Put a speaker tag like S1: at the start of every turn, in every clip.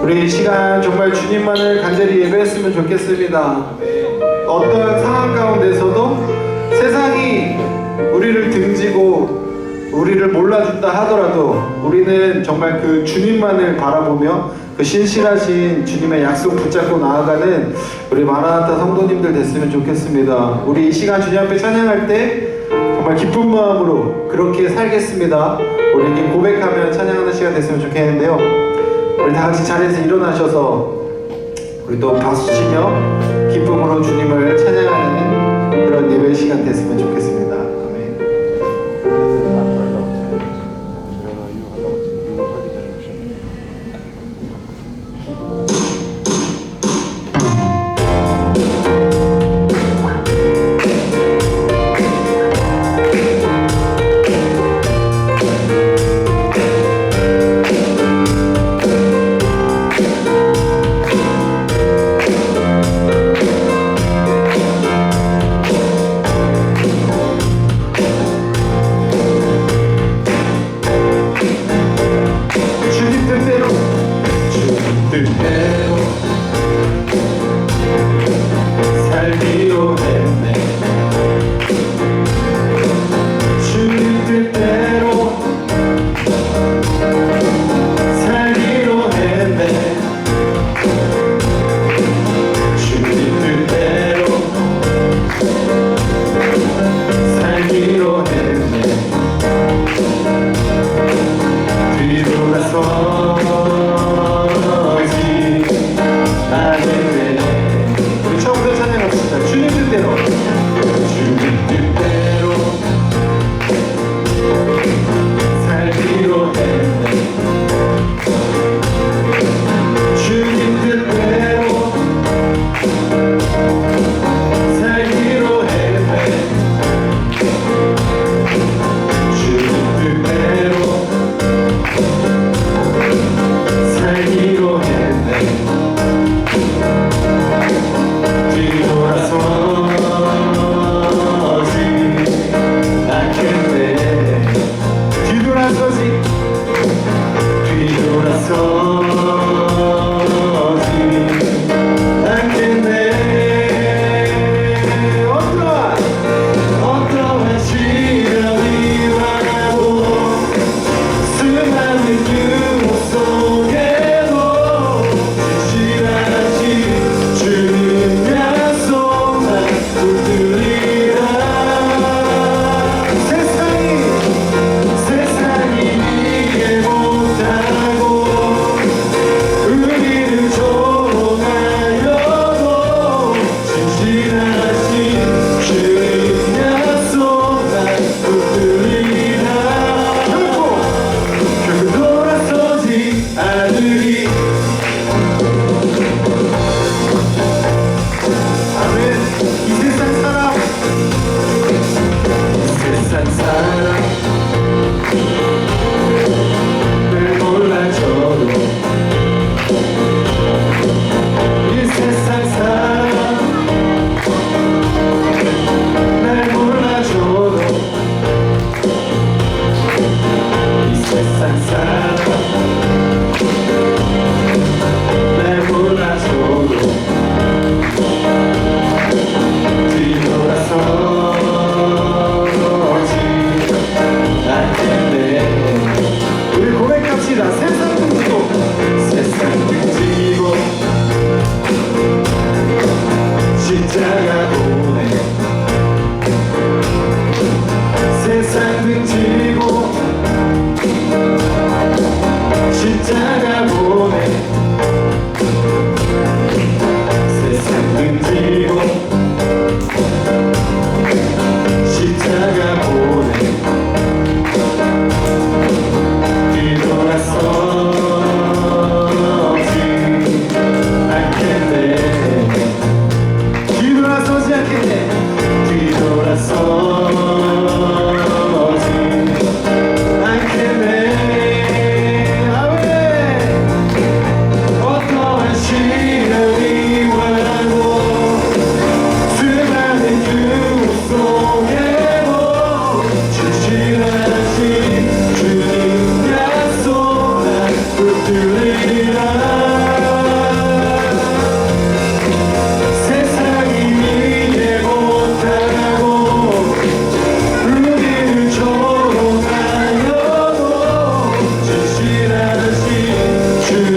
S1: 우리 이 시간 정말 주님만을 간절히 예배했으면 좋겠습니다. 어떤 상황 가운데서도 세상이 우리를 등지고 우리를 몰라준다 하더라도 우리는 정말 그 주님만을 바라보며 그 신실하신 주님의 약속 붙잡고 나아가는 우리 마라나타 성도님들 됐으면 좋겠습니다. 우리 이 시간 주님 앞에 찬양할 때 정말 기쁜 마음으로 그렇게 살겠습니다. 우리 이렇게 고백하며 찬양하는 시간 됐으면 좋겠는데요. 우리 다 같이 자리에서 일어나셔서 우리 또 박수 치며 기쁨으로 주님을 찬양하는 그런 예배 시간 됐으면 좋겠습니다. 아멘.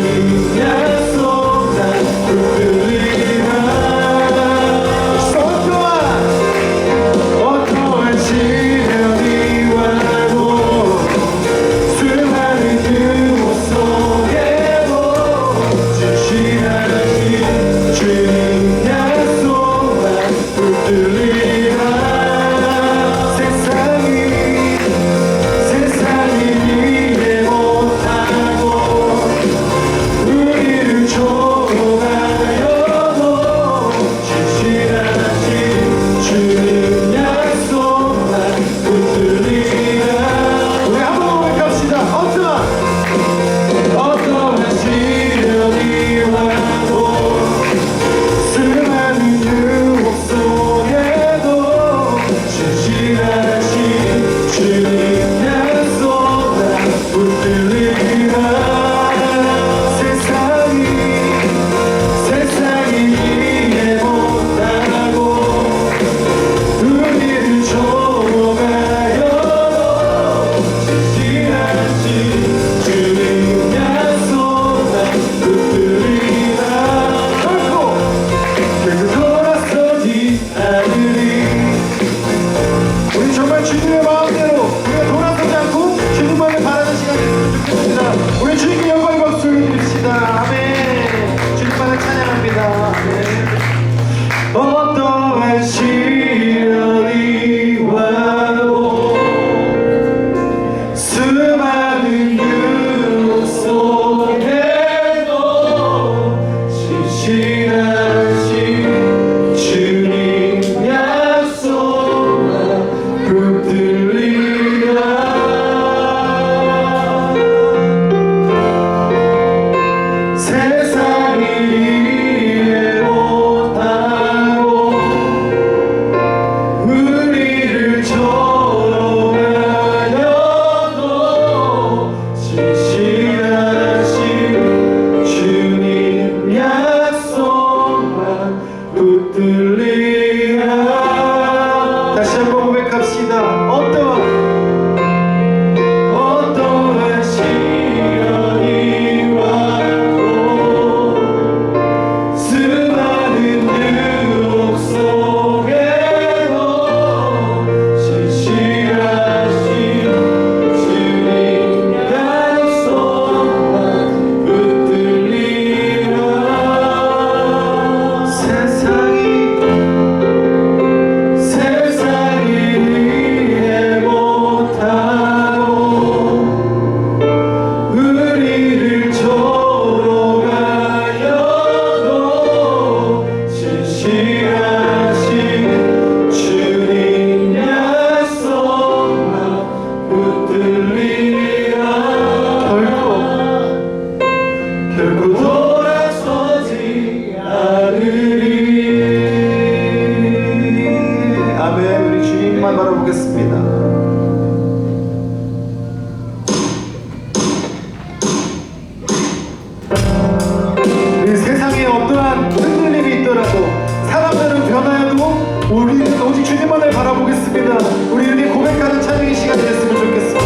S1: 주님 약속 난 붙들리라. 어떠한 시련이 와도 수많은 유혹 속에도 진실하신 주님 약속 난 붙들리라. 세상이 이해 못하고 우리를 조롱하여도 진실하신 주님 약속만 붙들리라. 우리 한번 고백합시다. 어떠한 시련이 와도 수많은 유혹 속에도 진실하신 주님 약속만 붙들리라. 세상이 이해 못하고 우리를 조롱하여도 진실하신 주님 약속만 붙들리라. 결국 돌아서지 않으리. 우리 정말 주님의 마음대로 우리가 돌아서지 않고 주님만을 바라는 시간이 됐으면 좋겠습니다. 우리 주님께 영광의 박수 올려드립시다. 아멘. 주님만을 찬양합니다. 아멘. 어떠한 시련이 와도 수많은 유혹 속에도 진실하신 주님 약속만 붙들리라. 세상이 이해 못하고 우리를 조롱하여도 진실하신 주님 약속만 붙들리라. 다시 한번 고백합시다. 어떠한 시련이 와도 수많은 유혹 속에도 진실하신 주님 약속만 붙들리라. 세상이 이해 못하고 우리를 조롱하여도 진실하신 주님 약속만 붙들리라. 결코 돌아서지 않으리. 아멘. 우리 주님만 바라보겠습니다. 우리 세상에 어떠한 흔들림이 있더라도 사람들은 변하여도 우리는 오직 주님만을 바라보겠습니다. 우리 이렇게 고백하는 찬양의 시간이 됐으면 좋겠습니다.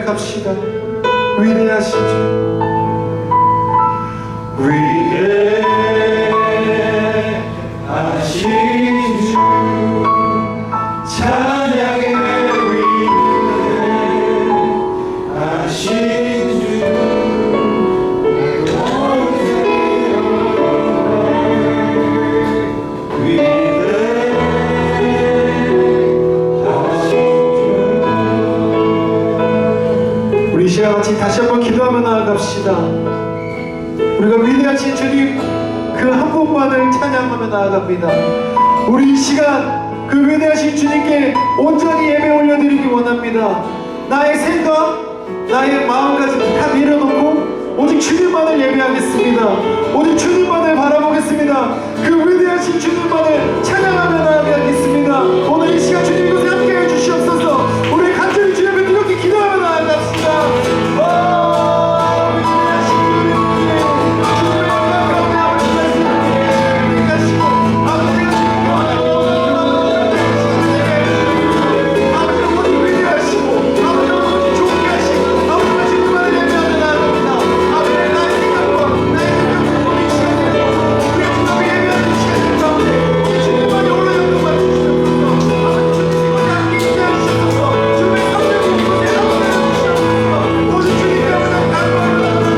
S1: 고백합시다. 위대하신 주, 위대하신 주, 찬양의 위대하신 주, 우리 시간 같이 다시 한번 기도하며 나아갑시다. 우리가 위대하신 주님 그 한 분만을 찬양하며 나아갑니다. 우리 이 시간 그 위대하신 주님께 온전히 예배 올려드리기 원합니다. 나의 생각, 나의 마음까지 다 내려놓고 오직 주님만을 예배하겠습니다. 오직 주님만을 바라보겠습니다. 그 위대하신 주님만을 찬양하며 나아가겠습니다. 오늘 이 시간 주님 이곳에 함께해 주시옵소서. 우리 간절히 주님 앞에 뜨겁게 기도하며 나아갑시다. 위대하신 주님, 주님의 가운데 하시고 아버지가 아버지가 오직 위대하시고 아버지가 오직 좋게 하시고 아버지가 주님만을 예배하며 나아갑니다. 아버지의 나의 생각과 나의 생각과 우리 시간에 우리의 주님을 예배하는 시간을 가운데 주님만이 올라가는 것만 주시옵소서. 아버지 주님 이곳에 함께 인도해 주시옵소서. 주님의 성령이 이곳에 함께 주시옵소서. 오직 주님의 영광 감사합니다.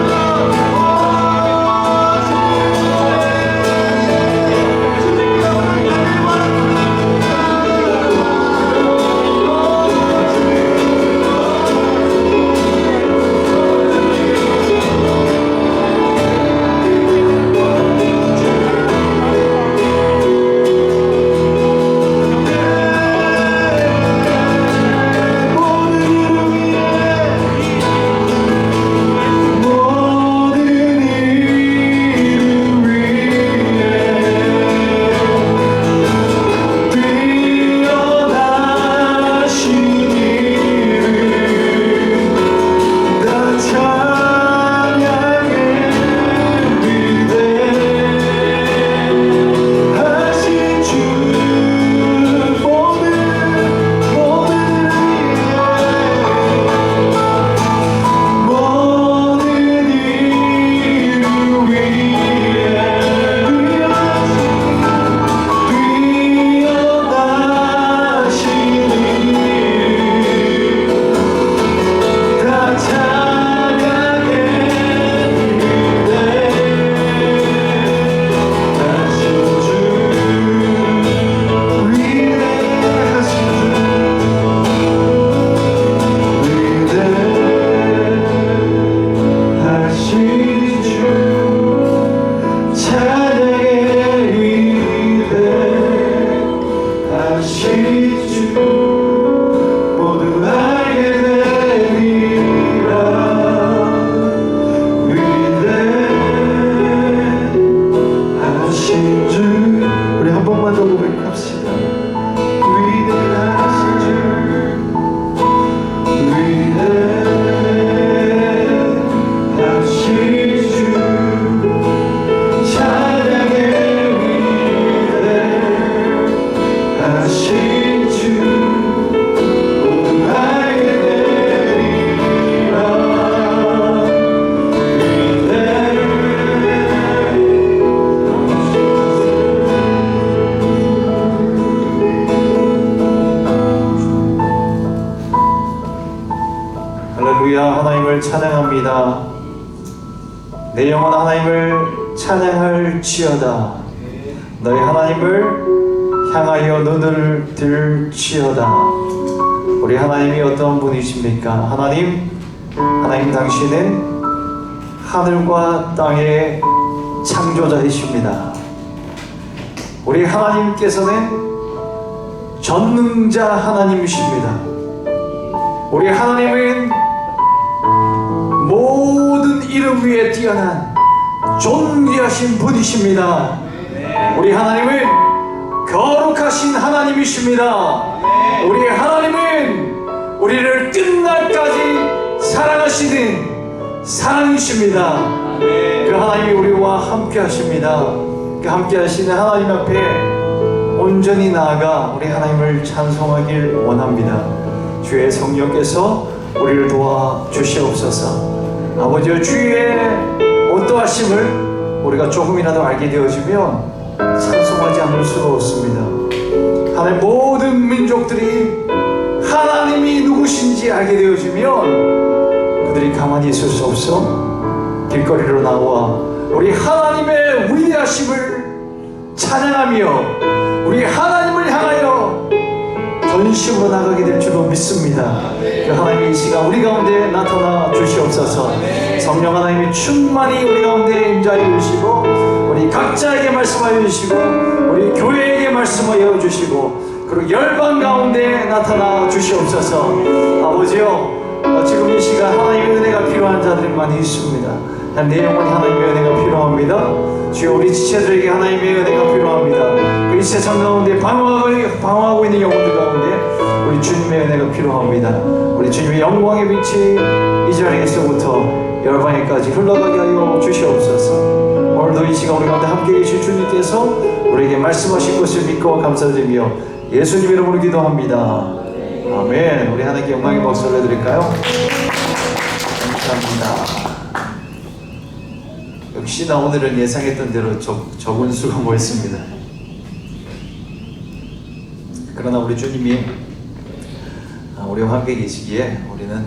S2: 할렐루야. 하나님을 찬양합니다. 내 영혼 하나님을 찬양할지어다. 너희 하나님을 향하여 눈을 들지어다. 우리 하나님이 어떤 분이십니까? 하나님 당신은 하늘과 땅의 창조자이십니다. 우리 하나님께서는 전능자 하나님이십니다. 우리 하나님은 모든 이름 위에 뛰어난 존귀하신 분이십니다. 우리 하나님은 거룩하신 하나님이십니다. 우리 하나님은 우리를 끝날까지 사랑하시는 사랑이십니다. 그 하나님이 우리와 함께 하십니다. 그 함께 하시는 하나님 앞에 온전히 나아가 우리 하나님을 찬송하길 원합니다. 주의 성령께서 우리를 도와 주시옵소서. 아버지여, 주의 어떠하심을 우리가 조금이라도 알게 되어지면 찬송하지 않을 수가 없습니다. 하나님, 모든 민족들이 하나님이 누구신지 알게 되어지면 그들이 가만히 있을 수 없어 길거리로 나와 우리 하나님의 위대하심을 찬양하며 우리 하나님을 향하여 전심으로 나가게 될 줄로 믿습니다. 그 하나님의 이 시간 우리 가운데 나타나 주시옵소서. 성령 하나님이 충만히 우리 가운데 임자해 주시고 우리 각자에게 말씀하여 주시고 우리 교회에게 말씀하여 주시고 그리고 열방 가운데 나타나 주시옵소서. 아버지요, 지금 이 시간 하나님의 은혜가 필요한 자들이 많이 있습니다. 내 영혼이 하나님의 은혜가 필요합니다. 주여, 우리 지체들에게 하나님의 은혜가 필요합니다. 이 세상 가운데 방황하고 있는 영혼들 가운데 우리 주님의 은혜가 필요합니다. 우리 주님의 영광의 빛이 이 자리에서부터 열방에까지 흘러가게 하여 주시옵소서. 오늘도 이 시간 우리 가운데 함께 계신 주님께서 우리에게 말씀하신 것을 믿고 감사드리며 예수님 이름으로 기도합니다. 아멘. 우리 하나님께 영광의 박수를 해드릴까요? 감사합니다. 역시나 오늘은 예상했던 대로 적은 수가 모였습니다. 그러나 우리 주님이 우리와 함께 계시기에 우리는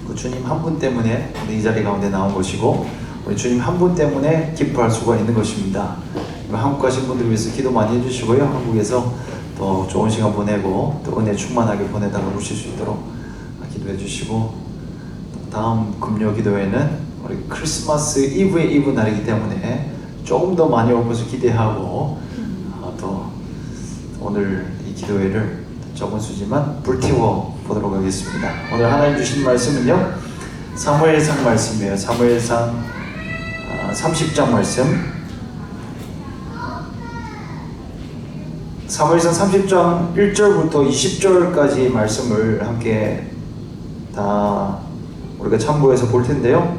S2: 그 주님 한 분 때문에 우리 이 자리 가운데 나온 것이고 우리 주님 한 분 때문에 기뻐할 수가 있는 것입니다. 한국 가신 분들 위해서 기도 많이 해주시고요. 한국에서 더 좋은 시간 보내고 또 은혜 충만하게 보내다가 오실 수 있도록 기도해 주시고, 다음 금요 기도회는 우리 크리스마스 이브의 이브 날이기 때문에 조금 더 많이 올 것을 기대하고 또 오늘 이 기도회를 적은 수지만 불태워 보도록 하겠습니다. 오늘 하나님 주신 말씀은요, 사무엘상 말씀이에요. 사무엘상 30장 말씀. 사무엘상 30장 1절부터 20절까지 말씀을 함께 다 우리가 참고해서 볼 텐데요.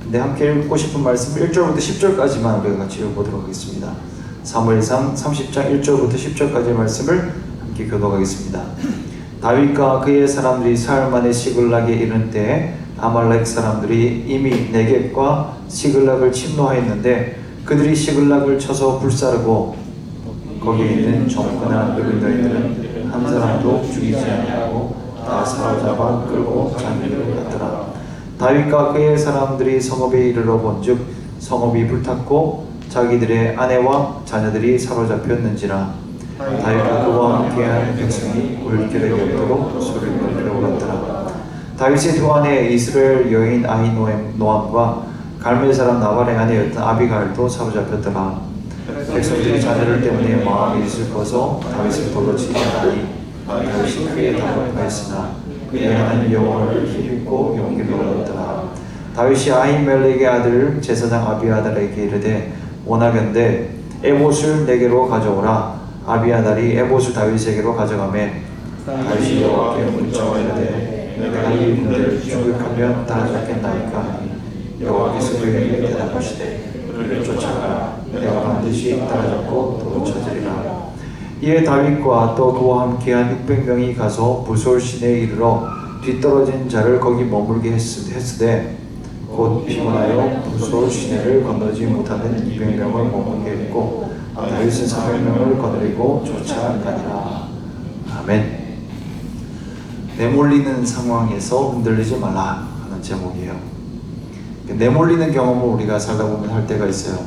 S2: 근데 함께 읽고 싶은 말씀 1절부터 10절까지만 우리가 같이 읽어보도록 하겠습니다. 사무엘상 30장 1절부터 10절까지의 말씀을 함께 교독하겠습니다. 다윗과 그의 사람들이 사흘 만에 시글락에 이른 때에 아말렉 사람들이 이미 네겝과 시글락을 침노하였는데 그들이 시글락을 쳐서 불사르고 거기에 있는 젊거나 늙은 너희들은 한 사람도 죽이지 아니하고 다 사로잡아 끌고 장비로 갔더라. 다윗과 그의 사람들이 성읍에 이르러 본즉 성읍이 불탔고 자기들의 아내와 자녀들이 사로잡혔는지라. 다윗과 그와 함께한 백성이 물결에 엎도록 소리를 내려올랐더라. 다윗의 두 아내 이스라엘 여인 아히노암과 갈멜 사람 나발의 아내였던 아비가일도 사로잡혔더라. 백성들이 자녀들 때문에 마음이 슬퍼서 다윗을 돌로 치지 않으니 다윗이 크게 다급하였으나 그의 하나님 여호와를 힘입고 용기를 얻었더라. 다윗이 아히멜렉의 아들 제사장 아비아달에게 이르되 원하건대 에봇을 내게로 가져오라. 아비아달이 에봇을 다윗에게로 가져가매 다윗이 여호와께 문자와 이르되 내가 이 분들을 죽였으면 따라잡겠나이까 하니 여호와께서 그에게 대답하시되 그를 쫓아가라. 내가 반드시 따라잡고 또 찾으리라. 이에 다윗과 또 그와 함께한 600명이 가서 부솔 시내에 이르러 뒤떨어진 자를 거기 머물게 했으되 곧 피곤하여 부솔 시내를 건너지 못하는 200명을 머물게 했고 다윗은 400명을 거느리고 쫓아가니라. 아멘. 내몰리는 상황에서 흔들리지 말라 하는 제목이에요. 내몰리는 경험을 우리가 살다 보면 할 때가 있어요.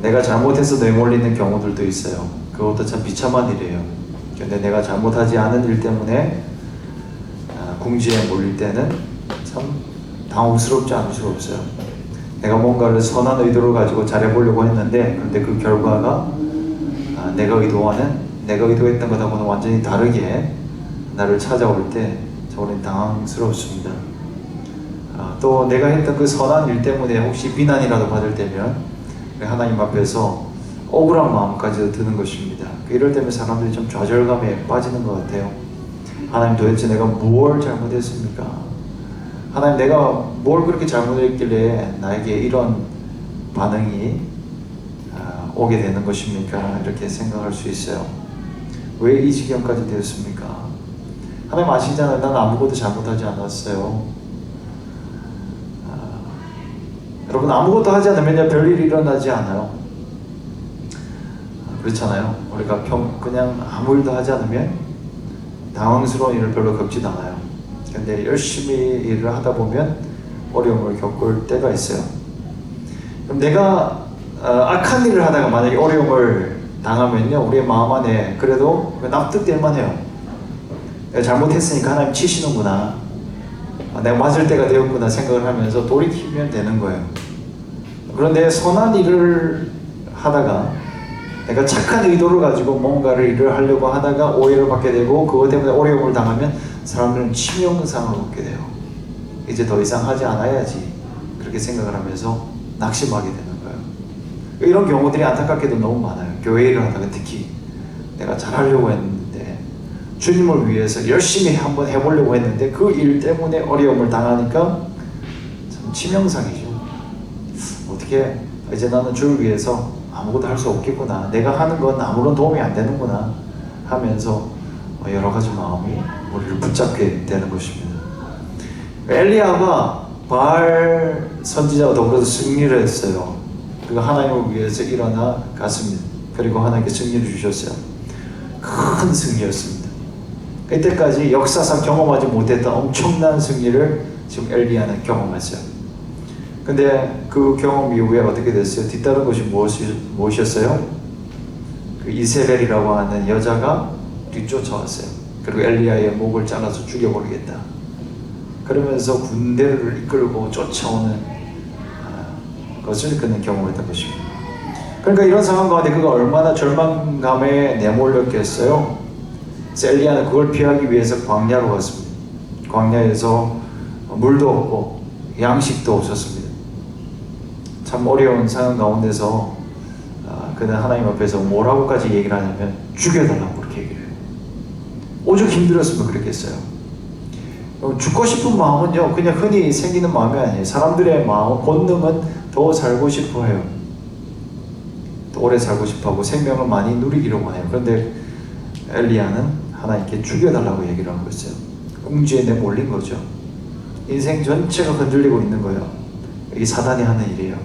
S2: 내가 잘못해서 내몰리는 경우들도 있어요. 그것도 참 비참한 일이에요. 근데 내가 잘못하지 않은 일 때문에 궁지에 몰릴 때는 참 당혹스럽지 않을 수가 없어요. 내가 뭔가를 선한 의도를 가지고 잘해보려고 했는데 그런데 그 결과가 내가 의도했던 것하고는 완전히 다르게 나를 찾아올 때 저는 당황스럽습니다. 또 내가 했던 그 선한 일 때문에 혹시 비난이라도 받을 때면 하나님 앞에서 억울한 마음까지도 드는 것입니다. 이럴 때면 사람들이 좀 좌절감에 빠지는 것 같아요. 하나님, 도대체 내가 뭘 잘못했습니까? 하나님, 내가 뭘 그렇게 잘못했길래 나에게 이런 반응이 오게 되는 것입니까? 이렇게 생각할 수 있어요. 왜 이 지경까지 되었습니까? 하나님 아시잖아요. 난 아무것도 잘못하지 않았어요. 여러분 아무것도 하지 않으면 별일이 일어나지 않아요. 그렇잖아요. 우리가 그냥 아무 일도 하지 않으면 당황스러운 일을 별로 겪지도 않아요. 근데 열심히 일을 하다 보면 어려움을 겪을 때가 있어요. 그럼 내가 악한 일을 하다가 만약에 어려움을 당하면요, 우리의 마음 안에 그래도 납득될 만해요. 내가 잘못했으니까 하나님 치시는구나, 내가 맞을 때가 되었구나 생각을 하면서 돌이키면 되는 거예요. 그런데 선한 일을 하다가 내가 착한 의도를 가지고 뭔가를 일을 하려고 하다가 오해를 받게 되고 그것 때문에 어려움을 당하면 사람들은 치명상을 얻게 돼요. 이제 더 이상 하지 않아야지 그렇게 생각을 하면서 낙심하게 되는 거예요. 이런 경우들이 안타깝게도 너무 많아요. 교회 일을 하다가 특히 내가 잘하려고 했는데 주님을 위해서 열심히 한번 해보려고 했는데 그 일 때문에 어려움을 당하니까 참 치명상이죠. 어떻게 이제 나는 주를 위해서 아무것도 할 수 없겠구나, 내가 하는 건 아무런 도움이 안 되는구나 하면서 여러 가지 마음이 우리를 붙잡게 되는 것입니다. 엘리야가 바알 선지자와 더불어서 승리를 했어요. 그리고 하나님을 위해서 일어나 갔습니다. 그리고 하나님께 승리를 주셨어요. 큰 승리였습니다. 이때까지 역사상 경험하지 못했던 엄청난 승리를 지금 엘리야는 경험했어요. 근데 그 경험 이후에 어떻게 됐어요? 뒤따른 것이 무엇이었어요? 그 이세벨이라고 하는 여자가 뒤쫓아왔어요. 그리고 엘리야의 목을 잘라서 죽여버리겠다, 그러면서 군대를 이끌고 쫓아오는 것을 그는 경험했던 것입니다. 그러니까 이런 상황 가운데 그가 얼마나 절망감에 내몰렸겠어요. 그래서 엘리야는 그걸 피하기 위해서 광야로 갔습니다. 광야에서 물도 없고 양식도 없었습니다. 참 어려운 상황 가운데서 그는 하나님 앞에서 뭐라고까지 얘기를 하냐면 죽여달라고 그렇게 얘기를 해요. 오죽 힘들었으면 그랬겠어요. 죽고 싶은 마음은요, 그냥 흔히 생기는 마음이 아니에요. 사람들의 마음, 본능은 더 살고 싶어 해요. 더 오래 살고 싶어 하고 생명을 많이 누리기를 원해요. 그런데 엘리야는 하나님께 죽여달라고 얘기를 하고 있어요. 궁지에 내몰린 거죠. 인생 전체가 흔들리고 있는 거예요. 이게 사단이 하는 일이에요.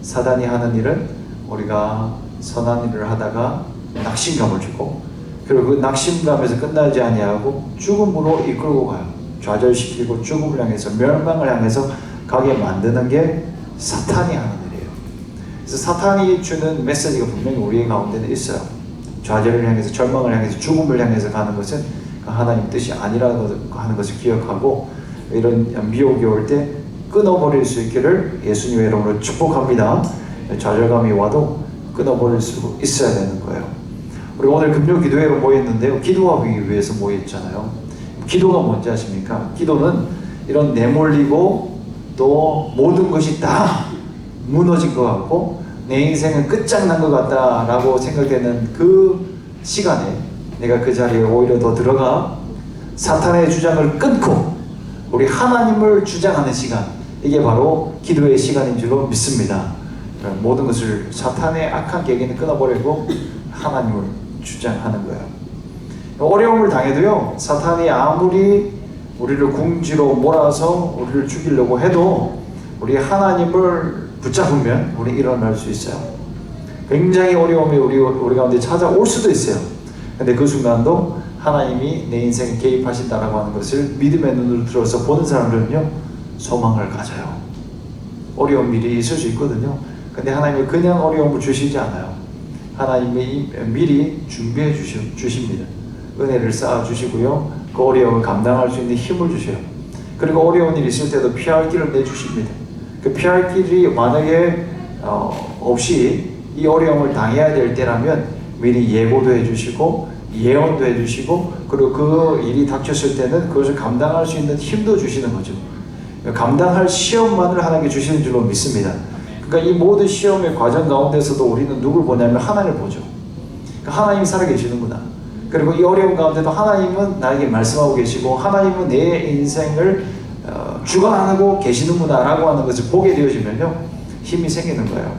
S2: 사단이 하는 일은 우리가 선한 일을 하다가 낙심감을 주고, 그리고 그 낙심감에서 끝나지 아니하고 죽음으로 이끌고 가요. 좌절시키고 죽음을 향해서, 멸망을 향해서 가게 만드는 게 사탄이 하는 일이에요. 그래서 사탄이 주는 메시지가 분명히 우리 가운데는 있어요. 좌절을 향해서, 절망을 향해서, 죽음을 향해서 가는 것은 하나님 뜻이 아니라고 하는 것을 기억하고, 이런 미혹이 올 때 끊어버릴 수 있기를 예수님의 이름으로 축복합니다. 좌절감이 와도 끊어버릴 수 있어야 되는 거예요. 우리 오늘 금요 기도회로 모였는데요, 기도하기 위해서 모였잖아요. 기도가 뭔지 아십니까? 기도는 이런 내몰리고 또 모든 것이 다 무너진 것 같고 내 인생은 끝장난 것 같다라고 생각되는 그 시간에 내가 그 자리에 오히려 더 들어가 사탄의 주장을 끊고 우리 하나님을 주장하는 시간, 이게 바로 기도의 시간인 줄로 믿습니다. 모든 것을, 사탄의 악한 계기는 끊어버리고 하나님을 주장하는 거예요. 어려움을 당해도요, 사탄이 아무리 우리를 궁지로 몰아서 우리를 죽이려고 해도 우리 하나님을 붙잡으면 우리 일어날 수 있어요. 굉장히 어려움이 우리 가운데 찾아올 수도 있어요. 근데 그 순간도 하나님이 내 인생에 개입하신다라고 하는 것을 믿음의 눈으로 들어서 보는 사람들은요, 소망을 가져요. 어려운 일이 있을 수 있거든요. 근데 하나님이 그냥 어려움을 주시지 않아요. 하나님이 미리 준비해 주십니다. 은혜를 쌓아 주시고요, 그 어려움을 감당할 수 있는 힘을 주셔요. 그리고 어려운 일이 있을 때도 피할 길을 내주십니다. 그 피할 길이 만약에 없이 이 어려움을 당해야 될 때라면 미리 예고도 해주시고 예언도 해주시고, 그리고 그 일이 닥쳤을 때는 그것을 감당할 수 있는 힘도 주시는 거죠. 감당할 시험만을 하나님께 주시는 줄로 믿습니다. 그러니까 이 모든 시험의 과정 가운데서도 우리는 누굴 보냐면 하나님을 보죠. 그러니까 하나님이 살아계시는구나. 그리고 이 어려운 가운데도 하나님은 나에게 말씀하고 계시고 하나님은 내 인생을 주관하고 계시는구나 라고 하는 것을 보게 되어지면요, 힘이 생기는 거예요.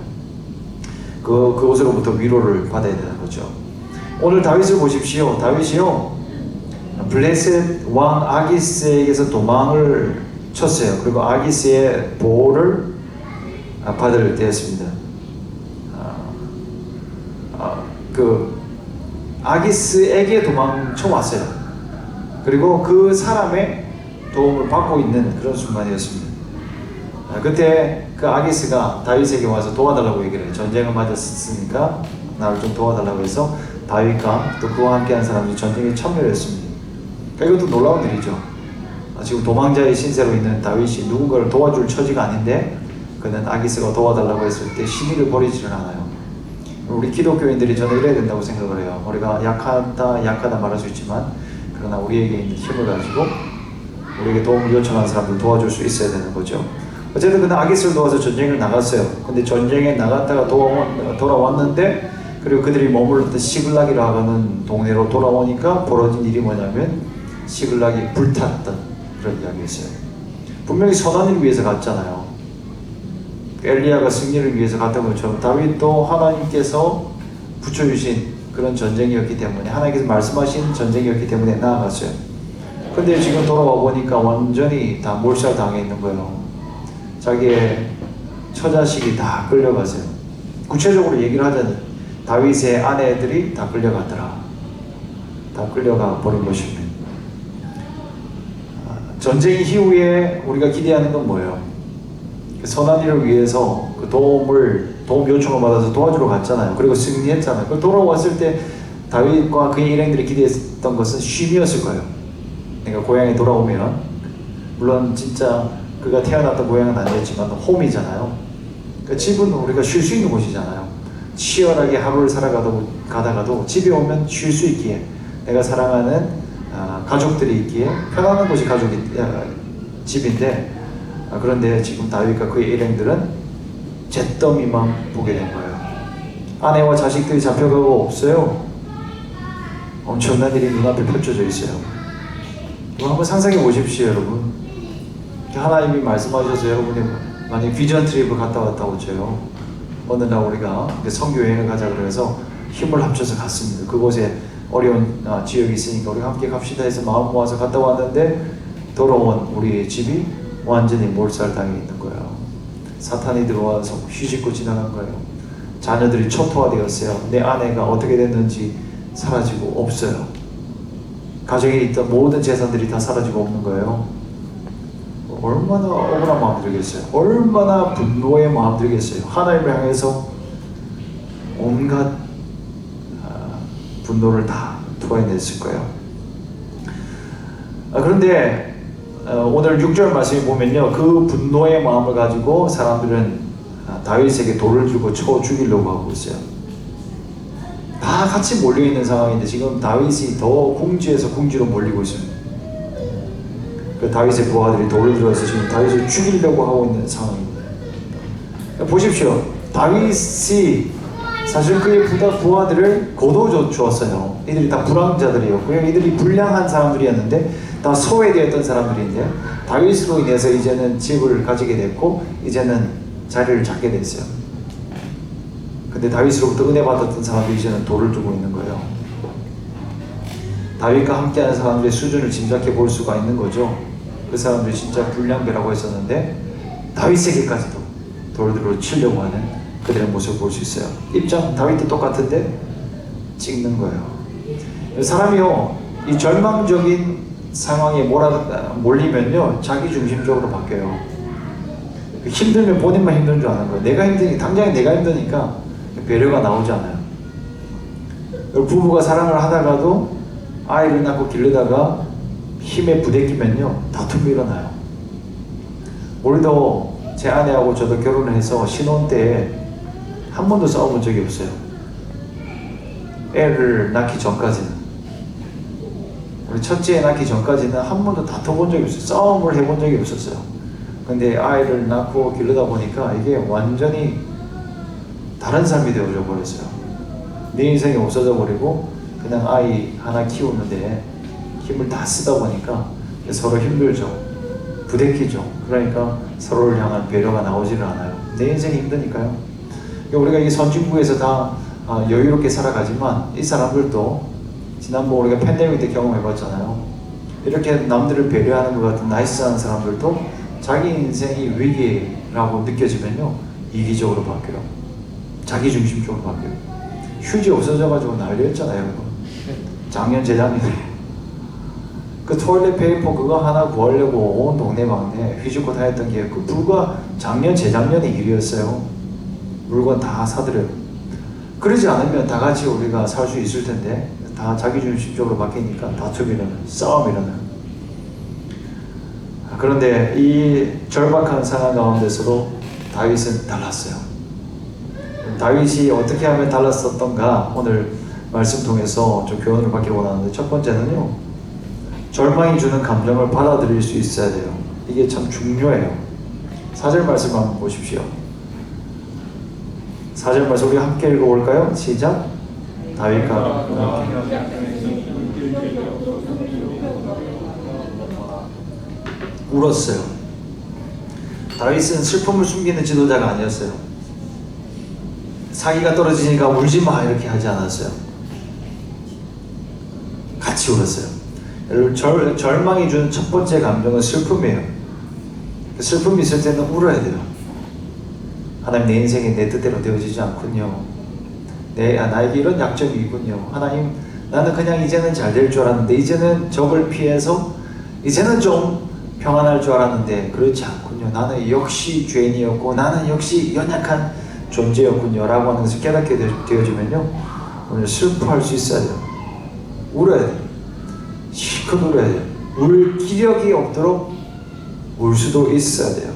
S2: 그것으로부터 위로를 받아야 되는 거죠. 오늘 다윗을 보십시오. 다윗이요, 블레셋 왕 아기스에게서 도망을 쳤어요. 그리고 아기스의 보호를 받을 때였습니다. 그 아기스에게 도망쳐 왔어요. 그리고 그 사람의 도움을 받고 있는 그런 순간이었습니다. 그때 그 아기스가 다윗에게 와서 도와달라고 얘기를 해요. 전쟁을 맞았으니까 나를 좀 도와달라고 해서 다윗과 또 그와 함께한 사람들이 전쟁에 참여를 했습니다. 이것도 놀라운 일이죠. 지금 도망자의 신세로 있는 다윗이 누군가를 도와줄 처지가 아닌데 그는 아기스가 도와달라고 했을 때 시기를 버리지는 않아요. 우리 기독교인들이 저는 이래야 된다고 생각을 해요. 우리가 약하다 말할 수 있지만 그러나 우리에게 있는 힘을 가지고 우리에게 도움을 요청하는 사람들 도와줄 수 있어야 되는 거죠. 어쨌든 그는 아기스를 도와서 전쟁을 나갔어요. 근데 전쟁에 나갔다가 돌아왔는데 그리고 그들이 머물렀던 시글락이라고 하는 동네로 돌아오니까 벌어진 일이 뭐냐면 시글락이 불탔던 그런 이야기였어요. 분명히 선한 일 위해서 갔잖아요. 엘리야가 승리를 위해서 갔던 것처럼 다윗도 하나님께서 붙여주신 그런 전쟁이었기 때문에 하나님께서 말씀하신 전쟁이었기 때문에 나아갔어요. 근데 지금 돌아와 보니까 완전히 다 몰살당해 있는 거예요. 자기의 처자식이 다 끌려가세요. 구체적으로 얘기를 하자니 다윗의 아내들이 다 끌려갔더라. 다 끌려가 버린 것입니다. 전쟁 이후에 우리가 기대하는 건 뭐예요? 선한 일을 위해서 그 도움 요청을 받아서 도와주러 갔잖아요. 그리고 승리했잖아요. 그 돌아왔을 때 다윗과 그의 일행들이 기대했던 것은 쉼이었을 거예요. 그러니까 고향에 돌아오면 물론 진짜 그가 태어났던 고향은 아니었지만 홈이잖아요. 그 집은 우리가 쉴 수 있는 곳이잖아요. 치열하게 하루를 살아가다가도 집에 오면 쉴 수 있기에 내가 사랑하는 가족들이 있기에 편안한 곳이 집인데 그런데 지금 다윗과 그의 일행들은 잿더미만 보게 된 거예요. 아내와 자식들이 잡혀가고 없어요. 엄청난 일이 눈앞에 펼쳐져 있어요. 이거 한번 상상해 보십시오, 여러분. 하나님이 말씀하셔서 여러분이 만약 비전 트립을 갔다 왔다고 쳐요. 어느 날 우리가 선교 여행을 가자 그래서 힘을 합쳐서 갔습니다. 그곳에 어려운 지역이 있으니까 우리가 함께 갑시다 해서 마음 모아서 갔다 왔는데 돌아온 우리 집이 완전히 몰살당해 있는 거예요. 사탄이 들어와서 휘짓고 지나간 거예요. 자녀들이 초토화되었어요. 내 아내가 어떻게 됐는지 사라지고 없어요. 가정에 있던 모든 재산들이 다 사라지고 없는 거예요. 얼마나 억울한 마음 들겠어요. 얼마나 분노의 마음 들겠어요. 하나님을 향해서 온갖 분노를 다 토해냈을 거예요. 그런데 오늘 6절 말씀에 보면요, 그 분노의 마음을 가지고 사람들은 다윗에게 돌을 들고 쳐 죽이려고 하고 있어요. 다 같이 몰려있는 상황인데 지금 다윗이 더 궁지에서 궁지로 몰리고 있습니다. 그 다윗의 부하들이 돌을 들어서 지금 다윗을 죽이려고 하고 있는 상황입니다. 보십시오. 다윗이 사실 그의 부하들을 거둬주었어요. 이들이 다 불황자들이었고요. 이들이 불량한 사람들이었는데 다 소외되었던 사람들인데 다윗으로 인해서 이제는 집을 가지게 됐고 이제는 자리를 잡게 됐어요. 근데 다윗으로부터 은혜 받았던 사람들이 이제는 돌을 두고 있는 거예요. 다윗과 함께하는 사람들의 수준을 짐작해 볼 수가 있는 거죠. 그 사람들이 진짜 불량배라고 했었는데 다윗에게까지도 돌들로 치려고 하는 그들의 모습을 볼 수 있어요. 입장 다윗도 똑같은데 찍는 거예요. 사람이요, 이 절망적인 상황에 몰리면요 자기 중심적으로 바뀌어요. 힘들면 본인만 힘든 줄 아는 거예요. 내가 힘드니 당장에 내가 힘드니까 배려가 나오지 않아요. 부부가 사랑을 하다가도 아이를 낳고 기르다가 힘에 부대끼면요 다툼이 일어나요. 우리도 제 아내하고 저도 결혼을 해서 신혼 때에 한 번도 싸워본 적이 없어요. 애를 낳기 전까지는, 우리 첫째 낳기 전까지는 한 번도 다퉈본 적이 없어요. 싸움을 해본 적이 없었어요. 근데 아이를 낳고 기르다 보니까 이게 완전히 다른 삶이 되어져 버렸어요. 내 인생이 없어져 버리고 그냥 아이 하나 키우는데 힘을 다 쓰다 보니까 서로 힘들죠. 부대끼죠. 그러니까 서로를 향한 배려가 나오지를 않아요. 내 인생이 힘드니까요. 우리가 이 선진국에서 다 여유롭게 살아가지만 이 사람들도 지난번 우리가 팬데믹 때 경험해봤잖아요. 이렇게 남들을 배려하는 것 같은 나이스한 사람들도 자기 인생이 위기라고 느껴지면요 이기적으로 바뀌어요. 자기중심적으로 바뀌어요. 휴지 없어져가지고 난리였잖아요. 작년 재작년에 그 토일렛 페이퍼 그거 하나 구하려고 온 동네방네 휘젓고 다녔던 게 그 불과 작년 재작년의 일이었어요. 물건 다 사들여요. 그러지 않으면 다 같이 우리가 살 수 있을 텐데 다 자기중심적으로 바뀌니까 다툼이 일어나요. 싸움이 일어나요. 그런데 이 절박한 상황 가운데서도 다윗은 달랐어요. 다윗이 어떻게 하면 달랐었던가 오늘 말씀 통해서 좀 교훈을 받기를 원하는데, 첫 번째는요, 절망이 주는 감정을 받아들일 수 있어야 돼요. 이게 참 중요해요. 4절 말씀 한번 보십시오. 4절 말씀 우리 함께 읽어볼까요? 시작. 다윗과 울었어요. 다윗은 슬픔을 숨기는 지도자가 아니었어요. 사기가 떨어지니까 울지 마 이렇게 하지 않았어요. 같이 울었어요. 여러분, 절망이 주는 첫 번째 감정은 슬픔이에요. 슬픔이 있을 때는 울어야 돼요. 하나님, 내 인생이 내 뜻대로 되어지지 않군요. 나에게 이런 약점이 있군요. 하나님, 나는 그냥 이제는 잘 될 줄 알았는데, 이제는 적을 피해서 이제는 좀 평안할 줄 알았는데 그렇지 않군요. 나는 역시 죄인이었고 나는 역시 연약한 존재였군요 라고 하는 것을 깨닫게 되어지면요, 오늘 슬퍼할 수 있어야 돼요. 울어야 돼요. 실컷 울어야 돼요. 울 기력이 없도록 울 수도 있어야 돼요.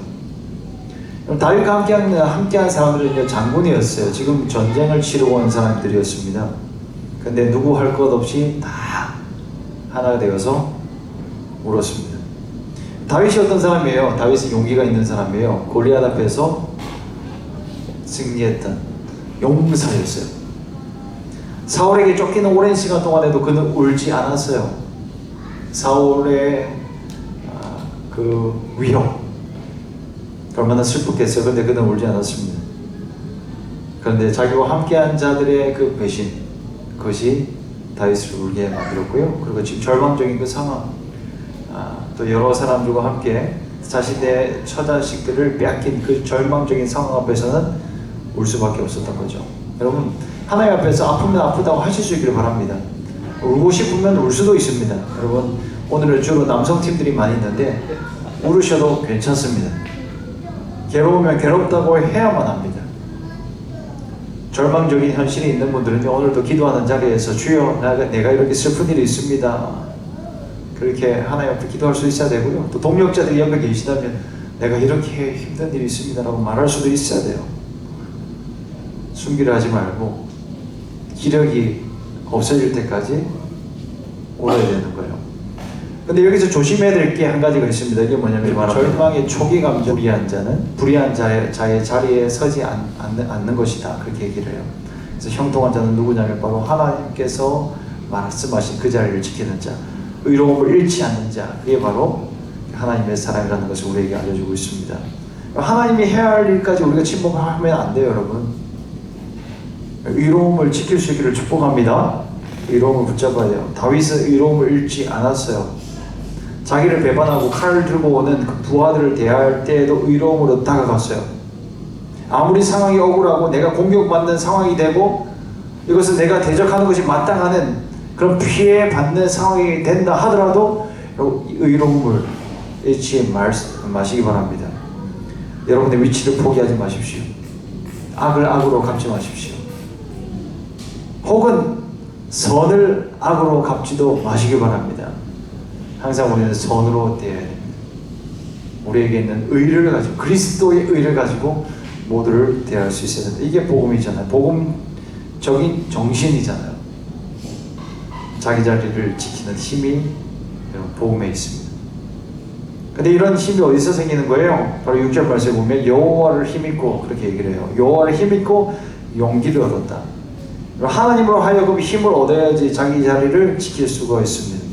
S2: 다윗과 함께한 사람들은 장군이었어요. 지금 전쟁을 치르고 온 사람들이었습니다. 근데 누구 할 것 없이 다 하나가 되어서 울었습니다. 다윗이 어떤 사람이에요? 다윗은 용기가 있는 사람이에요. 골리앗 앞에서 승리했던 용사였어요. 사울에게 쫓기는 오랜 시간 동안에도 그는 울지 않았어요. 사울의 그 위협 얼마나 슬펐겠어요. 그런데 그는 울지 않았습니다. 그런데 자기와 함께한 자들의 그 배신, 그것이 다윗을 울게 만들었고요. 그리고 지금 절망적인 그 상황, 또 여러 사람들과 함께 자신의 처자식들을 빼앗긴 그 절망적인 상황 앞에서는 울 수밖에 없었던 거죠. 여러분, 하나님 앞에서 아프면 아프다고 하실 수 있기를 바랍니다. 울고 싶으면 울 수도 있습니다. 여러분, 오늘은 주로 남성팀들이 많이 있는데 울으셔도 괜찮습니다. 괴로우면 괴롭다고 해야만 합니다. 절망적인 현실이 있는 분들은 오늘도 기도하는 자리에서 주여, 내가 이렇게 슬픈 일이 있습니다, 그렇게 하나님 앞에 기도할 수 있어야 되고요. 또 동력자들이 옆에 계시다면 내가 이렇게 힘든 일이 있습니다 라고 말할 수도 있어야 돼요. 숨기려 하지 말고 기력이 없어질 때까지 울어야 되는 거예요. 근데 여기서 조심해야 될 게 한 가지가 있습니다. 이게 뭐냐면 절망의 초기 감정, 불의한 자의 자리에 서지 않는 것이다, 그렇게 얘기를 해요. 그래서 형통한 자는 누구냐면 바로 하나님께서 말씀하신 그 자리를 지키는 자, 의로움을 잃지 않는 자, 그게 바로 하나님의 사람이라는 것을 우리에게 알려주고 있습니다. 하나님이 해야 할 일까지 우리가 침묵하면 안 돼요, 여러분. 의로움을 지킬 수 있기를 축복합니다. 의로움을 붙잡아야 돼요. 다윗은 의로움을 잃지 않았어요. 자기를 배반하고 칼을 들고 오는 그 부하들을 대할 때에도 의로움으로 다가갔어요. 아무리 상황이 억울하고 내가 공격받는 상황이 되고 이것은 내가 대적하는 것이 마땅하는 그런 피해받는 상황이 된다 하더라도 의로움을 잃지 마시기 바랍니다. 여러분의 위치를 포기하지 마십시오. 악을 악으로 갚지 마십시오. 혹은 선을 악으로 갚지도 마시기 바랍니다. 항상 우리는 선으로 대해야 됩니다. 우리에게 있는 의를 가지고, 그리스도의 의를 가지고 모두를 대할 수 있어야 된다. 이게 복음이잖아요. 복음적인 정신이잖아요. 자기 자리를 지키는 힘이 복음에 있습니다. 근데 이런 힘이 어디서 생기는 거예요? 바로 6절 말씀에 보면 여호와를 힘입고, 그렇게 얘기를 해요. 여호와를 힘입고 용기를 얻었다. 하나님으로 하여금 힘을 얻어야지 자기 자리를 지킬 수가 있습니다.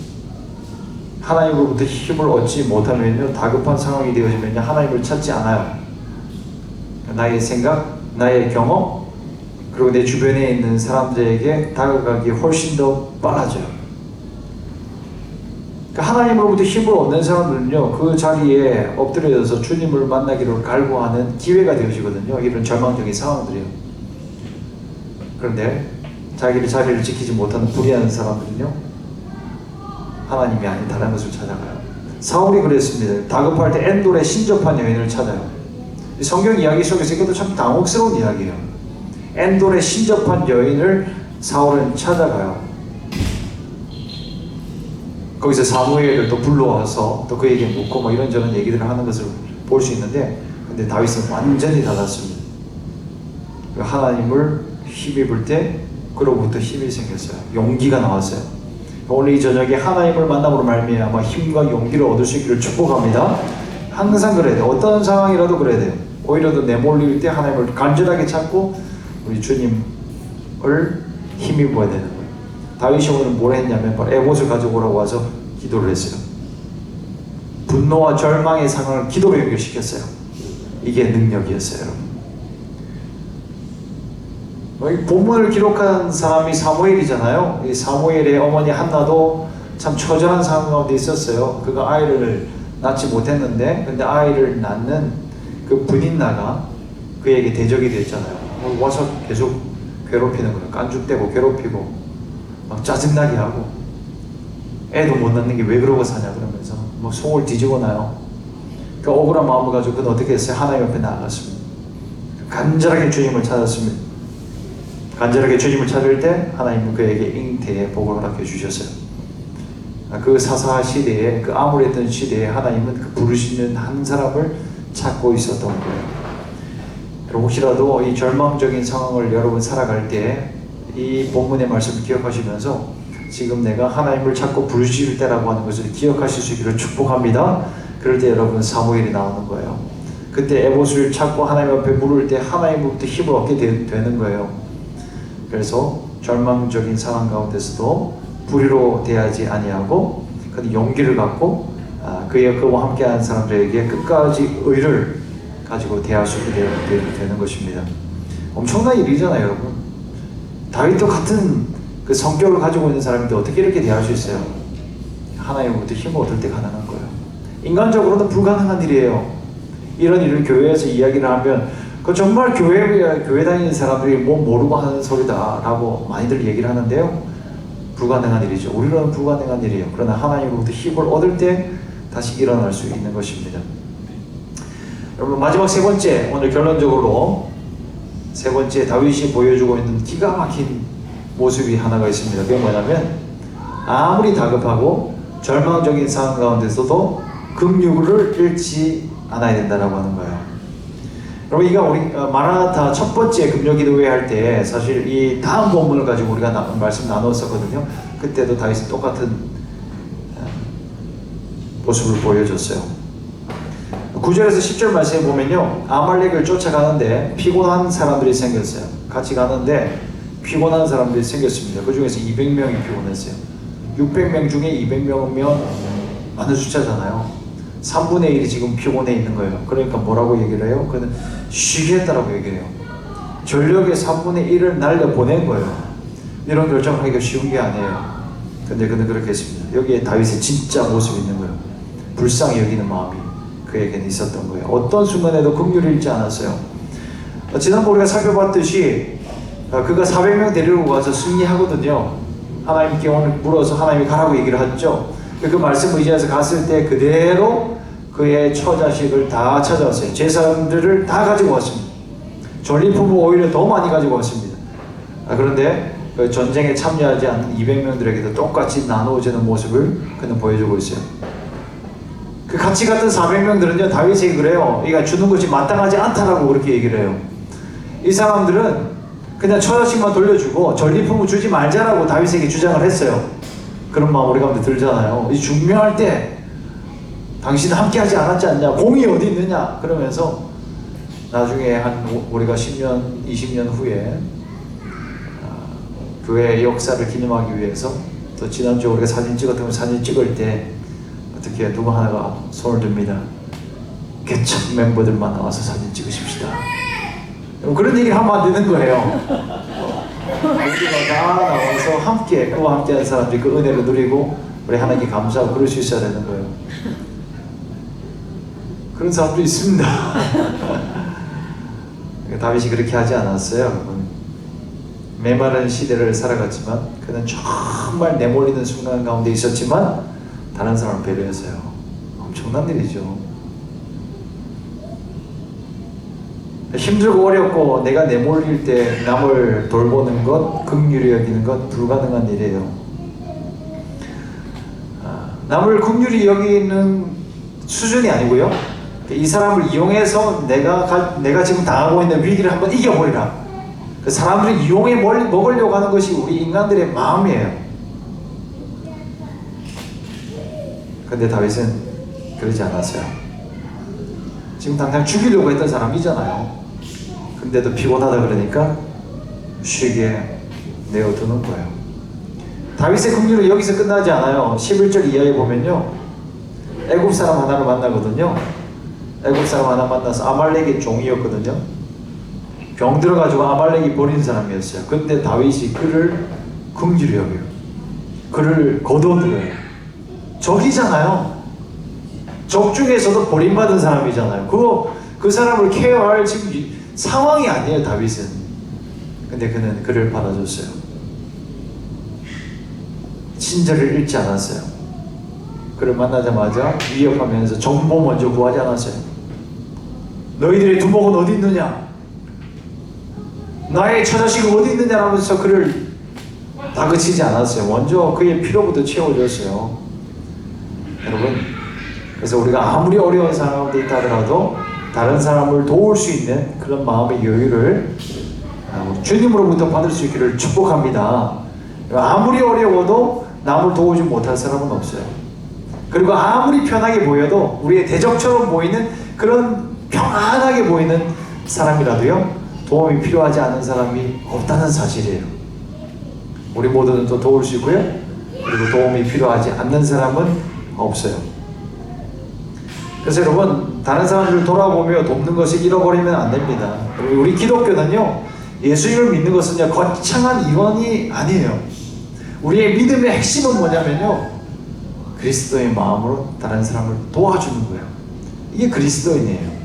S2: 하나님으로부터 힘을 얻지 못하면요, 다급한 상황이 되어지면요, 하나님을 찾지 않아요. 나의 생각, 나의 경험, 그리고 내 주변에 있는 사람들에게 다가가기 훨씬 더 빨라져요. 하나님으로부터 힘을 얻는 사람들은요, 그 자리에 엎드려서 주님을 만나기를 갈구하는 기회가 되어지거든요. 이런 절망적인 상황들이요. 그런데 자리를 지키지 못하는 불의한 사람들은요, 하나님이 아닌 다른 것을 찾아가요. 사울이 그랬습니다. 다급할 때 엔돌의 신접한 여인을 찾아요. 성경 이야기 속에서 이것도 참 당혹스러운 이야기예요. 엔돌의 신접한 여인을 사울은 찾아가요. 거기서 사무엘을 또 불러와서 또 그에게 묻고 뭐 이런저런 얘기들을 하는 것을 볼 수 있는데, 근데 다윗은 완전히 닫았습니다. 하나님을 힘입을 때 그로부터 힘이 생겼어요. 용기가 나왔어요. 오늘 이 저녁에 하나님을 만남으로 말미암아 힘과 용기를 얻을 수 있기를 축복합니다. 항상 그래야 돼요. 어떤 상황이라도 그래야 돼요. 오히려 더 내몰릴 때 하나님을 간절하게 찾고 우리 주님을 힘입어야 되는 거예요. 다윗이 오늘 뭘 했냐면 바로 에봇을 가져오라고 와서 기도를 했어요. 분노와 절망의 상황을 기도로 연결시켰어요. 이게 능력이었어요, 여러분. 이 본문을 기록한 사람이 사무엘이잖아요. 이 사무엘의 어머니 한나도 참 처절한 상황 가운데 있었어요. 그가 아이를 낳지 못했는데, 근데 아이를 낳는 그 분인나가 그에게 대적이 됐잖아요. 와서 계속 괴롭히는 거예요. 깐죽대고 괴롭히고 막 짜증나게 하고, 애도 못 낳는 게 왜 그러고 사냐 그러면서 막 속을 뒤지고 나요. 그 억울한 마음을 가지고 그는 어떻게 했어요? 하나님 옆에 나아갔습니다. 간절하게 주님을 찾았습니다. 간절하게 주님을 찾을 때 하나님은 그에게 잉태의 복을 허락해 주셨어요. 그 사사 시대에, 그 암울했던 시대에 하나님은 그 부르시는 한 사람을 찾고 있었던 거예요. 혹시라도 이 절망적인 상황을 여러분 살아갈 때 이 본문의 말씀을 기억하시면서 지금 내가 하나님을 찾고 부르실 때라고 하는 것을 기억하실 수 있기를 축복합니다. 그럴 때 여러분 사무엘이 나오는 거예요. 그때 에봇을 찾고 하나님 앞에 물을 때 하나님으로부터 힘을 얻게 되는 거예요. 그래서 절망적인 상황 가운데서도 불의로 대하지 아니하고 그는 용기를 갖고 그와 함께하는 사람들에게 끝까지 의를 가지고 대할 수 있게 되는 것입니다. 엄청난 일이잖아요, 여러분. 다윗도 같은 그 성격을 가지고 있는 사람인데 어떻게 이렇게 대할 수 있어요? 하나님으로부터 힘을 얻을 때 가능한 거예요. 인간적으로는 불가능한 일이에요. 이런 일을 교회에서 이야기를 하면 그 정말 교회 다니는 사람들이 뭐 모르고 하는 소리다라고 많이들 얘기를 하는데요. 불가능한 일이죠. 우리로는 불가능한 일이에요. 그러나 하나님으로부터 힘을 얻을 때 다시 일어날 수 있는 것입니다. 여러분, 마지막 세 번째, 오늘 결론적으로 세 번째 다윗이 보여주고 있는 기가 막힌 모습이 하나가 있습니다. 그게 뭐냐면 아무리 다급하고 절망적인 상황 가운데서도 긍휼을 잃지 않아야 된다라고 하는 거예요. 여러분, 이거 우리 마라나타 첫 번째 금요기도회 할 때 사실 이 다음 본문을 가지고 우리가 말씀 나눴었거든요. 그때도 다윗은 똑같은 모습을 보여줬어요. 9절에서 10절 말씀에 보면요, 아말렉을 쫓아가는데 피곤한 사람들이 생겼어요. 같이 가는데 피곤한 사람들이 생겼습니다. 그 중에서 200명이 피곤했어요. 600명 중에 200명이면 많은 숫자잖아요. 3분의 1이 지금 피곤해 있는 거예요. 그러니까 뭐라고 얘기를 해요? 그는 쉬게 했다라고 얘기를 해요. 전력의 3분의 1을 날려보낸 거예요. 이런 결정을 하기가 쉬운 게 아니에요. 근데 그는 그렇게 했습니다. 여기에 다윗의 진짜 모습이 있는 거예요. 불쌍히 여기는 마음이 그에게는 있었던 거예요. 어떤 순간에도 긍휼을 잃지 않았어요. 지난번 우리가 살펴봤듯이 그가 400명 데리고 가서 승리하거든요. 하나님께 오늘 물어서 하나님이 가라고 얘기를 했죠. 그 말씀 의지해서 갔을 때 그대로 그의 처자식을 다 찾아왔어요. 제사들을 다 가지고 왔습니다. 전리품을 오히려 더 많이 가지고 왔습니다. 그런데 그 전쟁에 참여하지 않는 200명들에게도 똑같이 나누어지는 모습을 그는 보여주고 있어요. 그 같이 갔던 400명들은요, 다윗에게 그래요. 이가 주는 것이 마땅하지 않다라고 그렇게 얘기를 해요. 이 사람들은 그냥 처자식만 돌려주고 전리품을 주지 말자라고 다윗에게 주장을 했어요. 그런 마음 우리 가운데 들잖아요. 이 중요할 때 당신은 함께하지 않았지 않냐, 공이 어디 있느냐 그러면서 나중에 한 우리가 10년, 20년 후에 교회의 역사를 기념하기 위해서 또 지난주에 우리가 사진 찍었던 사진 찍을 때 어떻게 누구 하나가 손을 듭니다. 개척 멤버들만 나와서 사진 찍으십시다. 그런 얘기를 하면 안 되는 거예요. 우리가 다 나와서 함께 그와 함께하는 사람들이 그 은혜를 누리고 우리 하나님께 감사하고 그럴 수 있어야 되는 거예요. 그런 사람도 있습니다. 다윗이 그렇게 하지 않았어요, 여러분. 메마른 시대를 살아갔지만 그는 정말 내몰리는 순간 가운데 있었지만 다른 사람을 배려했어요. 엄청난 일이죠. 힘들고 어렵고 내가 내몰릴 때 남을 돌보는 것, 긍휼히 여기는 것 불가능한 일이에요. 남을 긍휼히 여기는 수준이 아니고요. 이 사람을 이용해서 내가 지금 당하고 있는 위기를 한번 이겨버리라. 그 사람들이 이용해 먹으려고 하는 것이 우리 인간들의 마음이에요. 근데 다윗은 그러지 않았어요. 지금 당장 죽이려고 했던 사람이잖아요. 근데도 피곤하다 그러니까 쉬게 내어두는 거예요. 다윗의 긍휼은 여기서 끝나지 않아요. 11절 이하에 보면요, 애굽 사람 하나를 만나거든요. 애굽 사람 하나 만나서 아말렉의 종이었거든요. 병 들어가지고 아말렉이 버린 사람이었어요. 근데 다윗이 그를 긍휼히 여겨요. 그를 거둬들여요. 적이잖아요. 적 중에서도 버림받은 사람이잖아요. 그 사람을 케어할 지금 상황이 아니에요, 다윗은. 근데 그는 그를 받아줬어요. 친절을 잃지 않았어요. 그를 만나자마자 위협하면서 정보 먼저 구하지 않았어요. 너희들의 두목은 어디 있느냐? 나의 처자식은 어디 있느냐? 하면서 그를 다그치지 않았어요. 먼저 그의 필요부터 채워줬어요. 여러분, 그래서 우리가 아무리 어려운 상황 가운데 있다 하더라도 다른 사람을 도울 수 있는 그런 마음의 여유를 주님으로부터 받을 수 있기를 축복합니다. 아무리 어려워도 남을 도우지 못할 사람은 없어요. 그리고 아무리 편하게 보여도 우리의 대적처럼 보이는 그런 평안하게 보이는 사람이라도요, 도움이 필요하지 않은 사람이 없다는 사실이에요. 우리 모두는 또 도울 수 있고요, 그리고 도움이 필요하지 않는 사람은 없어요. 그래서 여러분, 다른 사람들을 돌아보며 돕는 것을 잃어버리면 안 됩니다. 우리 기독교는요, 예수님을 믿는 것은 거창한 이론이 아니에요. 우리의 믿음의 핵심은 뭐냐면요, 그리스도의 마음으로 다른 사람을 도와주는 거예요. 이게 그리스도인이에요.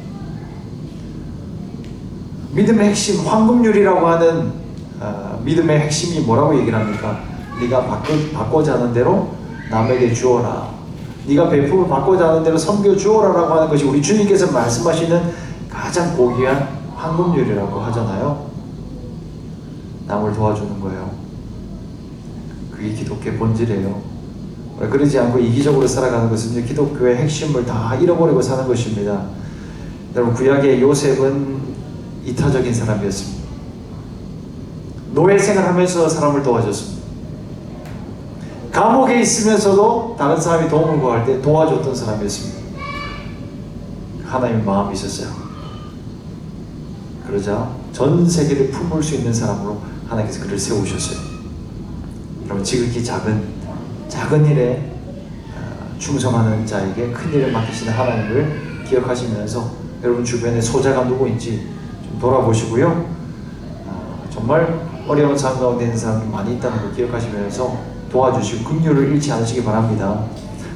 S2: 믿음의 핵심, 황금률이라고 하는 믿음의 핵심이 뭐라고 얘기를 합니까? 네가 받고자 하는 대로 남에게 주어라. 네가 베품을 받고자 하는 대로 섬겨 주어라라고 하는 것이 우리 주님께서 말씀하시는 가장 고귀한 황금률이라고 하잖아요. 남을 도와주는 거예요. 그게 기독교의 본질이에요. 그러지 않고 이기적으로 살아가는 것은 기독교의 핵심을 다 잃어버리고 사는 것입니다. 여러분, 구약의 요셉은 이타적인 사람이었습니다. 노예 생활하면서 사람을 도와줬습니다. 감옥에 있으면서도 다른 사람이 도움을 구할 때 도와줬던 사람이었습니다. 하나님의 마음이 있었어요. 그러자 전 세계를 품을 수 있는 사람으로 하나님께서 그를 세우셨어요. 여러분, 지극히 작은 일에 충성하는 자에게 큰 일을 맡기시는 하나님을 기억하시면서 여러분 주변에 소자가 누구인지 좀 돌아보시고요. 정말 어려운 상황 가운데 있는 사람이 많이 있다는 걸 기억하시면서 도와주시고 긍휼을 잃지 않으시기 바랍니다.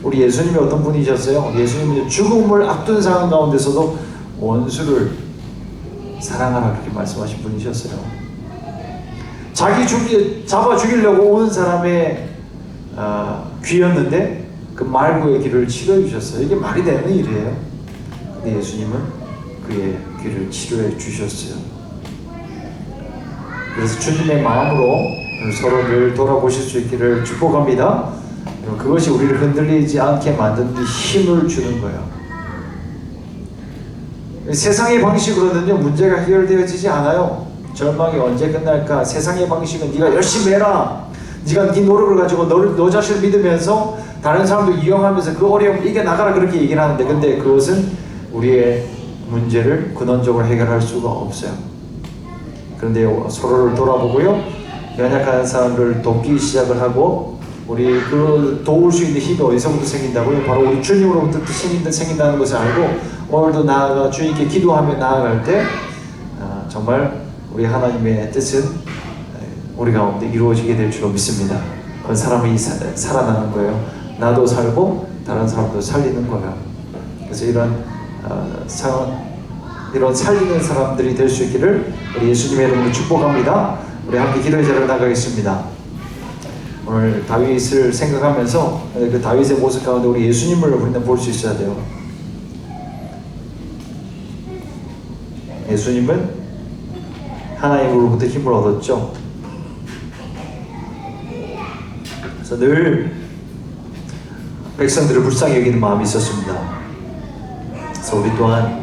S2: 우리 예수님이 어떤 분이셨어요? 예수님이 죽음을 앞둔 상황 가운데서도 원수를 사랑하라 그렇게 말씀하신 분이셨어요. 잡아 죽이려고 오는 사람의 귀였는데 그 말구의 길을 치료해 주셨어요. 이게 말이 되는 일이에요. 근데 예수님은 그의 귀를 치료해 주셨어요. 그래서 주님의 마음으로 서로를 돌아보실 수 있기를 축복합니다. 그것이 우리를 흔들리지 않게 만드는 힘을 주는 거예요. 세상의 방식으로는요, 문제가 해결되어지지 않아요. 절망이 언제 끝날까? 세상의 방식은 네가 열심히 해라. 네가 네 노력을 가지고 너 자신을 믿으면서 다른 사람도 이용하면서 그 어려움을 이겨나가라 그렇게 얘기를 하는데, 근데 그것은 우리의 문제를 근원적으로 해결할 수가 없어요. 그런데 서로를 돌아보고요, 연약한 사람을 돕기 시작을 하고, 우리 그 도울 수 있는 힘이 어디서부터 생긴다고요? 바로 우리 주님으로부터 생긴다는 것을 알고 오늘도 나아가 주님께 기도하며 나아갈 때 정말 우리 하나님의 뜻은 우리 가운데 이루어지게 될 줄로 믿습니다. 그건 사람이 살아나는 거예요. 나도 살고 다른 사람도 살리는 거야. 그래서 이런 살리는 사람들이 될 수 있기를 우리 예수님의 이름으로 축복합니다. 우리 함께 기도의 자리로 나가겠습니다. 오늘 다윗을 생각하면서 그 다윗의 모습 가운데 우리 예수님을 우리는 볼 수 있어야 돼요. 예수님은 하나님으로부터 힘을 얻었죠. 그래서 늘 백성들을 불쌍히 여기는 마음이 있었습니다. 그래서 우리 또한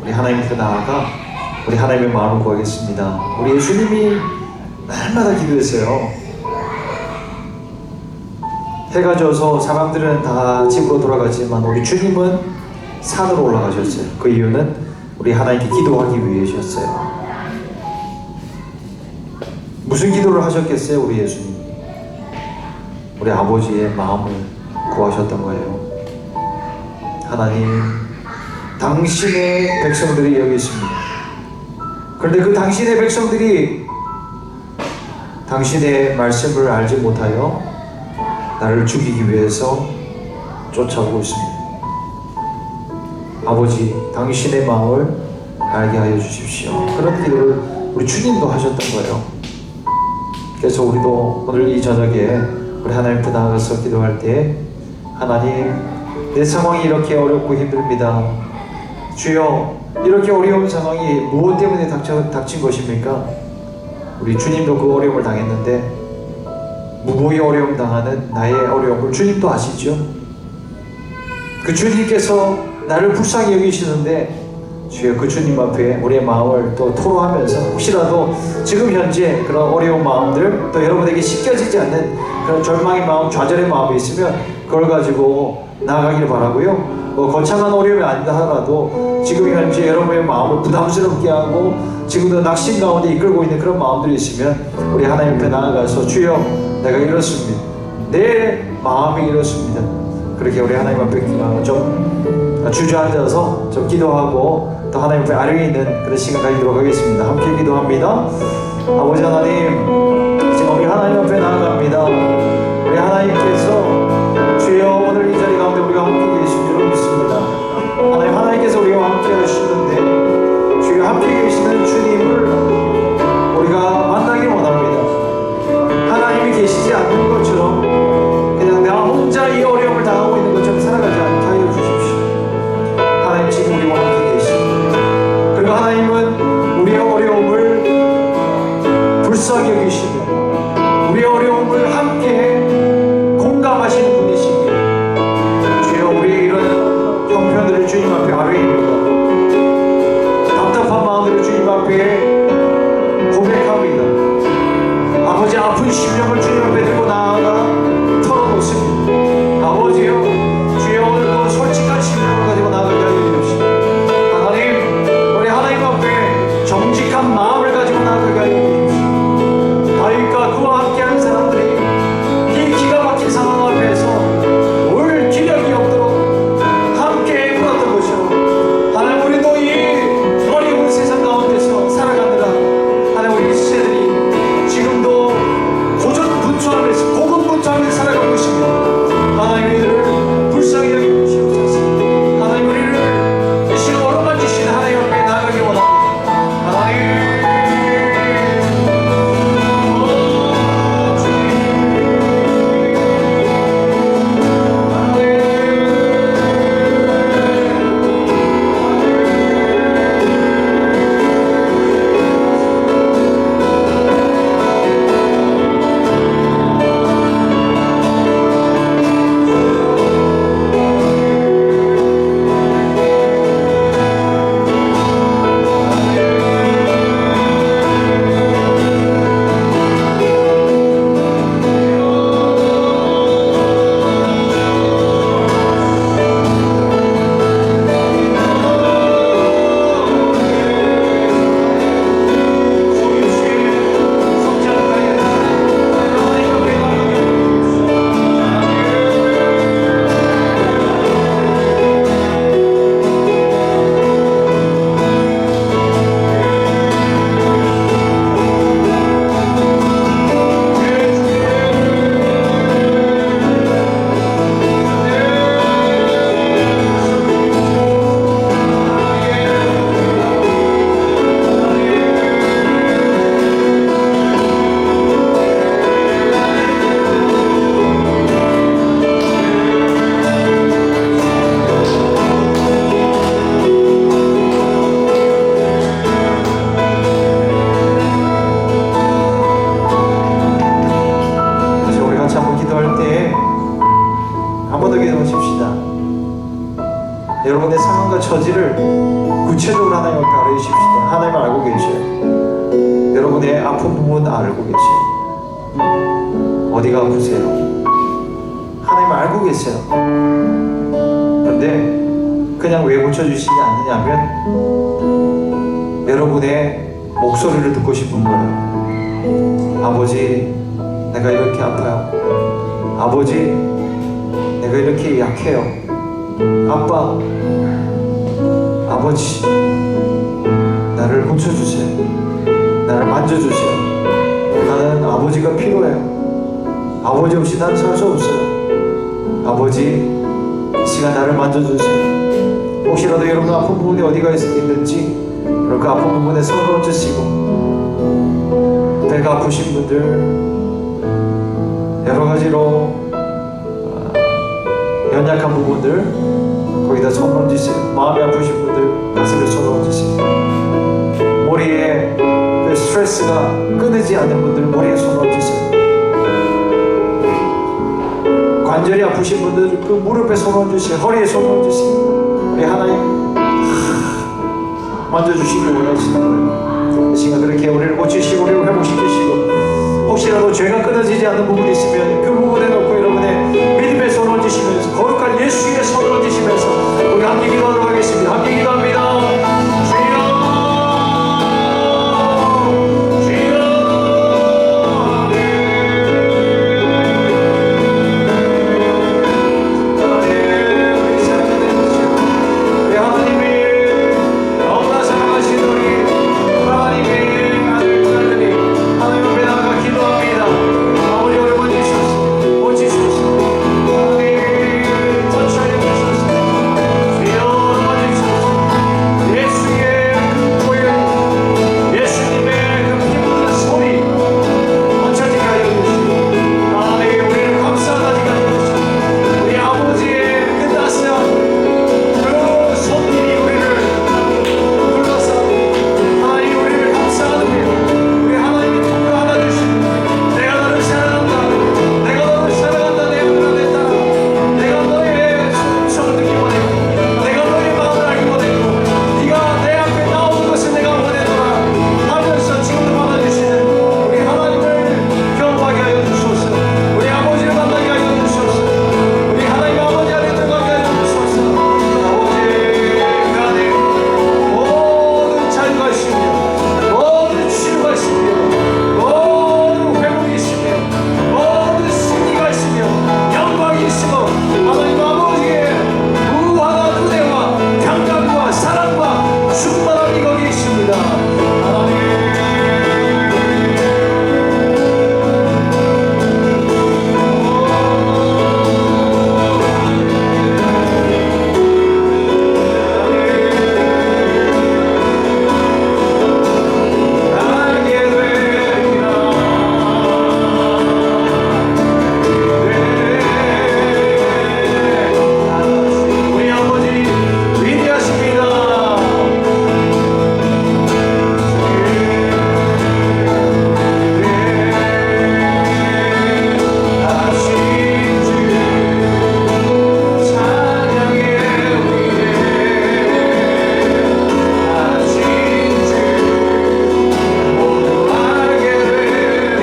S2: 우리 하나님 앞에 나아가 우리 하나님의 마음을 구하겠습니다. 우리 예수님이 날마다 기도했어요. 해가 져서 사람들은 다 집으로 돌아가지만 우리 주님은 산으로 올라가셨어요. 그 이유는 우리 하나님께 기도하기 위해셨어요. 무슨 기도를 하셨겠어요? 우리 예수님 우리 아버지의 마음을 구하셨던 거예요. 하나님, 당신의 백성들이 여기 있습니다. 그런데 그 당신의 백성들이 당신의 말씀을 알지 못하여 나를 죽이기 위해서 쫓아오고 있습니다. 아버지, 당신의 마음을 알게 하여 주십시오. 그런 기도를 우리 주님도 하셨던 거예요. 그래서 우리도 오늘 이 저녁에 우리 하나님 앞에 나가서 기도할 때 하나님, 내 상황이 이렇게 어렵고 힘듭니다. 주여, 이렇게 어려운 상황이 무엇 때문에 닥친 것입니까? 우리 주님도 그 어려움을 당했는데 무고히 어려움 당하는 나의 어려움을 주님도 아시죠? 그 주님께서 나를 불쌍히 여기시는데 주여, 그 주님 앞에 우리의 마음을 또 토로하면서 혹시라도 지금 현재 그런 어려운 마음들, 또 여러분에게 씻겨지지 않는 그런 절망의 마음, 좌절의 마음이 있으면 그걸 가지고 나아가길 바라고요. 거창한 어려움이 아니다 하더라도 지금 현재 여러분의 마음을 부담스럽게 하고 지금도 낙심 가운데 이끌고 있는 그런 마음들이 있으면 우리 하나님 앞에 나아가서 주여, 내가 이렇습니다. 내 마음이 이렇습니다. 그렇게 우리 하나님 앞에 좀 주저앉아서 좀 기도하고 또 하나님 앞에 아뢰에 있는 그런 시간 가지도록 하겠습니다. 함께 기도합니다. 아버지 하나님, 지금 우리 하나님 앞에 나아갑니다. 우리 하나님께서 주여, 오늘 이 자리 가운데 우리가 함께 계신 줄 믿습니다. 하나님께서 우리와 함께 하시는데 주여, 함께 계시는 주님을 우리가 만나기 원합니다. 하나님이 계시지 않는 것처럼 그냥 내가 혼자 이 어려움을 당하고 있는 것처럼 살아가지 않게 하여 주십시오. 하나님, 지금 우리와 함께 계십니다. 그리고 하나님은 우리의 어려움을 불쌍히 여기시며 우리의 어려움을 함께 공감하시는 분이십니다. 주여, 우리의 이런 형편들을 주님 앞에 아뢰입니다. 답답한 마음들을 주님 앞에 고백합니다. 아버지, 아픈 심령을 주님 앞에 들고 나아가 털어놓습니다. 아버지요, 주여, 오늘도 솔직한 심령을 가지고 나아가게 하여 주십시오. 하나님, 우리 하나님 앞에 정직한 마음을 가지고 나아가게 하여 주십시오. 다윗과 그와 함께하는 사람들이 이 기가 막힌 상황 앞에서 올 기력이 없도록 함께 물었던 것이요. 하나님, 우리도 이 어려운 세상 가운데서 살아가느라 하나님, 우리 세대들이 지금도 고전불능한 여러분의 상황과 처지를 구체적으로 하나님 앞에 알아주십시다. 하나님 알고 계셔요. 여러분의 아픈 부분 알고 계세요. 어디가 아프세요? 하나님 알고 계세요. 그런데 그냥 왜 고쳐주시지 않느냐면 여러분의 목소리를 듣고 싶은 거예요. 아버지, 내가 이렇게 아파요. 아버지, 내가 이렇게 약해요. 아빠, 아버지, 나를 고쳐주세요. 나를 만져주세요. 나는 아버지가 필요해요. 아버지 없이 난 살 수 없어요. 아버지, 이 시간 나를 만져주세요. 혹시라도 여러분 아픈 부분이 어디가 있는지 그 아픈 부분에 손을 얹으시고, 배가 아프신 분들, 여러 가지로 연약한 부분들 거기다 손을 얹으세요. 마음이 아프신 분들 가슴에 손을 얹으세요. 머리에 그 스트레스가 끊이지 않는 분들 머리에 손을 얹으세요. 관절이 아프신 분들 그 무릎에 손을 얹으세요. 허리에 손을 얹으세요. 우리 하나님 만져주시고 원하시는 거예요. 이 시간 그렇게 우리를 고치시고 우리를 회복시키시고, 혹시라도 죄가 끊어지지 않는 부분이 있으면 그 부분에 놓고 여러분의 믿음의 손을 얹으시면서, 거룩한 예수의 손을 얹으시면서 우리 함께 기도하도록 하겠습니다. 함께 기도합니다. 주여, 주여, 우리 사랑하는 우리 하나님이 너무나 사랑하신 우리 하나님의 아들과 딸들이 하나님 앞에 나아가 기도합니다. 아버지 오랜만 주셔서 고치소서. 하나님 터치하여 주셔서. 주여 도와주셔서. 예수의 그 고열, 예수님의 그 피 묻은 소리 멈춰지게 하여 주시고, 하나님 우리를 감싸다니게 하여 주시고, 우리 아버지의 그 따스한 그 손길이 우리를 불러서 하나님 우리를 감싸하며 우리 하나님이 품을 안아주시고, 내가 너를 사랑한다, 내가 너를 사랑한다, 내 말에 따라 내가 너의 소음성을 듣기 원했고, 내가 너의 마음을 알기 원했고, 네가 내 앞에 나오는 것을 내가 원했노라 하면서 지금도 받아주시는 우리 하나님을 경험하게 하여 주소서. 우리 아버지를 만나게 하여 주소서. 우리 하나님 아버지 안에 들어가게 하여 주소서. 아버지 그 안에 모든 자유가 있으며 모든 치유가 있으며 모든 회복이 있으며 모든 승리가 있으며 영광이 있으며 하나님 아버지의 무한한 은혜와 평강과 사랑과 충만함이 거기 있습니다. 하나님 알게 되리라. 우리 아버지 위대하십니다. 하신 주 찬양의 위대하신 주 모두 알게 되리라.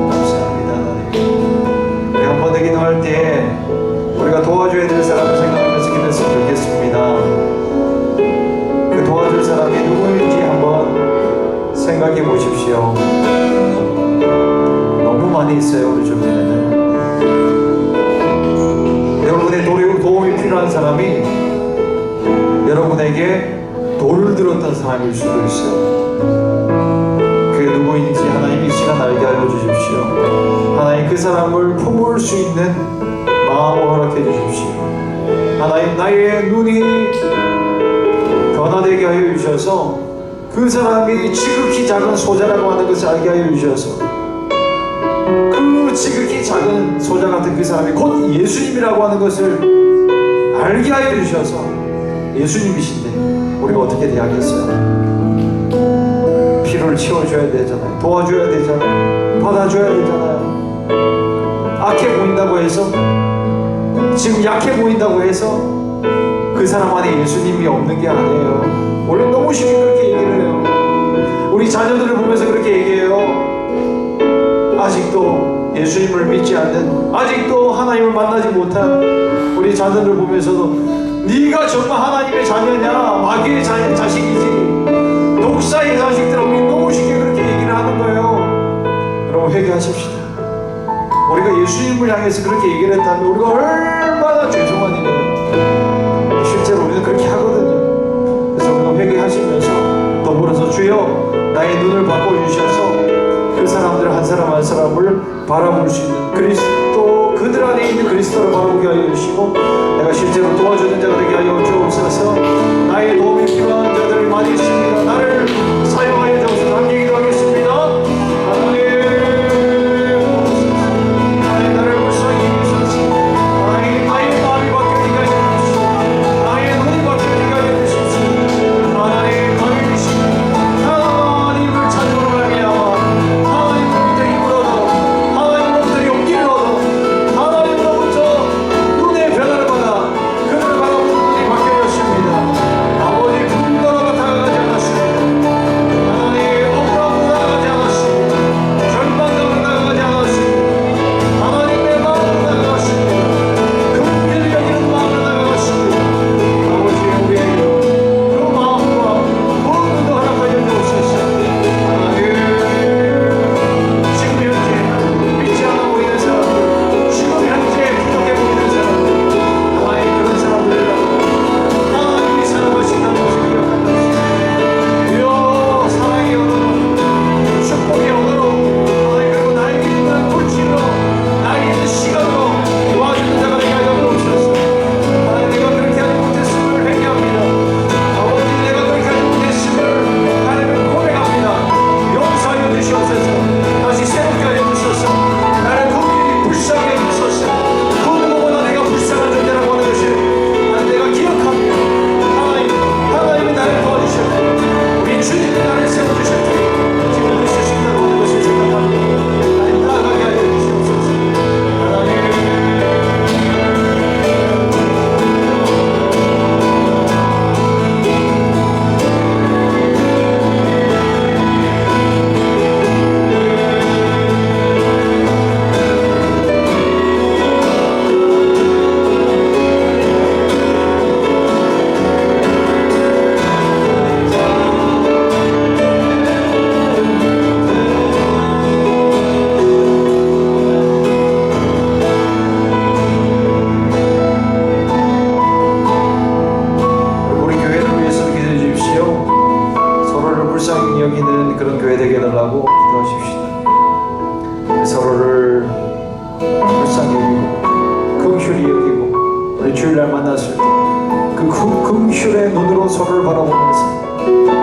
S2: 감사합니다. 하나님, 우리 한 번 더 기도할 때 우리가 도와줘야 될 사람을 생각하면서 기도했으면 좋겠습니다. 그 도와줄 사람이 누구인지 한번 생각해 보십시오. 너무 많이 있어요, 우리 주변에는. 여러분의 도움이 필요한 사람이 여러분에게 돌을 들었던 사람일 수도 있어요. 그게 누구인지 하나님 이 시간 알게 하여 주십시오. 하나님 그 사람을 품을 수 있는 마음을 허락해 주십시오. 하나님 나의 눈이 변화되게 하여 주셔서 그 사람이 지극히 작은 소자라고 하는 것을 알게 하여 주셔서 그 지극히 작은 소자 같은 그 사람이 곧 예수님이라고 하는 것을 알게 하여 주셔서 예수님이신데 우리가 어떻게 대하겠어요? 필요를 채워줘야 되잖아요. 도와줘야 되잖아요. 받아줘야 되잖아요. 악해 보인다고 해서, 지금 약해 보인다고 해서 그 사람 안에 예수님이 없는 게 아니에요. 원래 너무 쉽게 그렇게 얘기를 해요. 우리 자녀들을 보면서 그렇게 얘기해요. 아직도 예수님을 믿지 않는, 아직도 하나님을 만나지 못한 우리 자녀들을 보면서도 네가 정말 하나님의 자녀냐, 마귀의 자식이지, 독사의 자식들, 우리 너무 쉽게 그렇게 얘기를 하는 거예요. 여러분 회개하십시다. 우리가 예수님을 향해서 그렇게 얘기를 했다면 우리가 얼마나 죄송한 일이에요. 실제로 우리는 그렇게 하거든요. 그래서 우리가 회개하시면서 더불어서 주여 나의 눈을 바꿔주셔서 그 사람들 한 사람 한 사람을 바라볼 수 있는 그리스도, 그들 안에 있는 그리스도를 바라보게 하여 주시고 내가 실제로 도와주는 자가 되게 하여 주옵소서. 나의 도움이 필요한 자들이 많이 있습니다. 나를 사용하여 주옵소서. 함께 기도하겠습니다. 하나님, 나를 불쌍히 여기소서. 하나님, 나의 마음이 바뀌게 하여 주시옵소서. 나의 눈이 바뀌게 하여 주시옵소서. 하나님, 너희이신 하나님을 찾으러 말미암아 하나님 몸들이 힘으로도, 하나님 몸들이 용기를 얻어 하나님으로부터 눈의 변화를 받아 그들을 바라보는 눈이 바뀌어졌습니다. 아버지 분노로 다가가지 않았습니다. 하나님 억울함으로 다가가지 않았습니다. 절망감으로 다가가지 않았습니다. 하나님의 마음으로 다가갔습니다. 긍휼히 여기는 마음으로 다가갔습니다. 아버지 우리에게 그 마음과 모든 것 허락하여 주옵소서. 하나님, 지금 현재 믿지 않아 보이는 사람들, 지금 현재 부족해 보이는 사람들, 하나님 그런 사람들이라도 하나님이 사랑하신다는 것을 기억한다. 주여 사랑의 언어로, 축복의 언어로, 하나님 그리고 나에게 있는 물질로, 나에게 있는 시간으로 도와주는 자가 되게 하여 주옵소서. 하나님 내가 그렇게 하지 못했음을 회개합니다. 아버지 내가 그렇게 하지 못했음을 하나님을 고백합니다. 용서하여 주시옵소서. 다시 새롭게 하여 주소서. 나를 긍휼히 불쌍히 해 주소서. 그 누구보다 내가 불쌍한 존재라고 하는 것을 하나님 내가 기억합니다. 하나님이 나를 도와주셨고 우리 주님이 나를 세워주셨기 지금 있을 수 있다고 하는 것을 생각합니다. 하나님 나아가게 하여 주시옵소서. 하나님 우리 교회를 위해서 기도해 주십시오. 서로를 불쌍히 여기는 그런 교회 되게 해달라고 기도하십시다. 서로를 불쌍히 여기고 긍휼히 여기고 우리 주일날 만났을 때 그 긍휼의 눈으로 서로를 바라보면서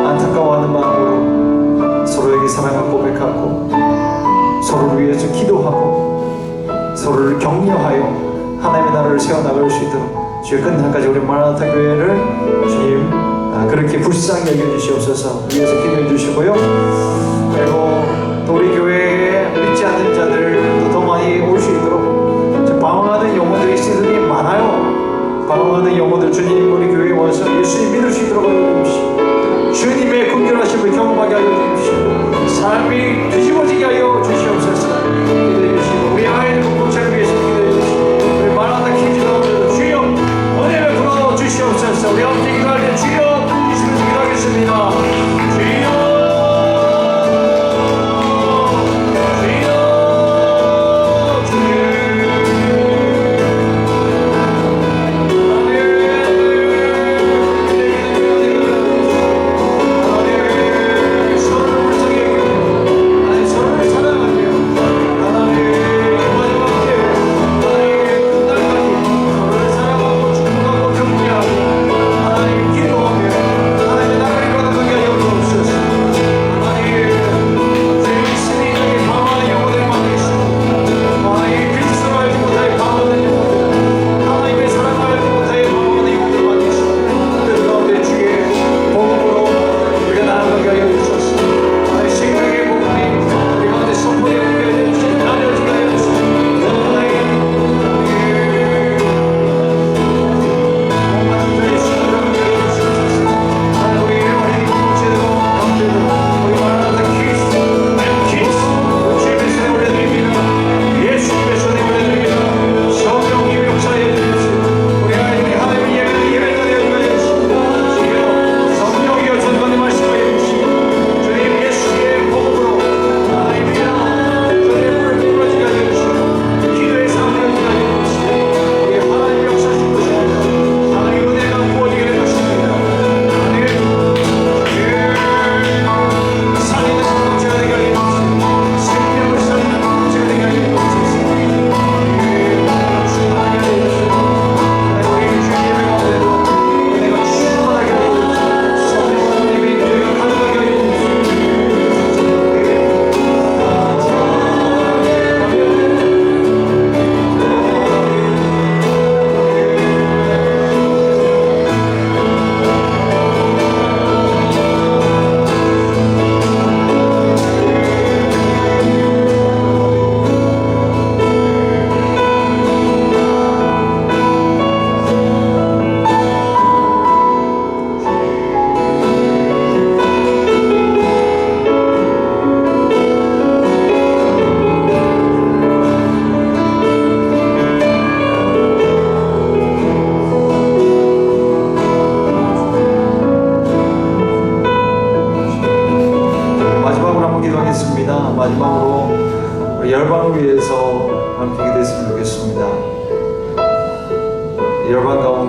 S2: 안타까워하는 마음으로 서로에게 사랑을 고백하고 서로를 위해서 기도하고 서로를 격려하여 하나님의 나라를 세워나갈 수 있도록 주의 끝날 날까지 우리 마라나타 교회를 주님 그렇게 불쌍히 여겨주시옵소서. 위해서 기도해 주시고요. 그리고 또 우리 교회에 믿지 않는 자들도 더 많이 올 수 있도록 방황하는 영혼들이 시즌이 많아요. 방황하는 영혼들 주님 우리 교회에 와서 예수님 믿을 수 있도록 하여 주십시오. 주님의 긍휼하심을 경험하게 하여 주십시오. 삶이 뒤집어지게 하여 주시옵소서. 기도해 주시고 우리 아이들 공동체를 위해서 기도해 주시고 우리 마라나타 키즈가 주여 은혜를 풀어 주시옵소서. 우리 함께 기도할 때 주여 이 시간 기도하겠습니다. 주여 서로를 사랑하며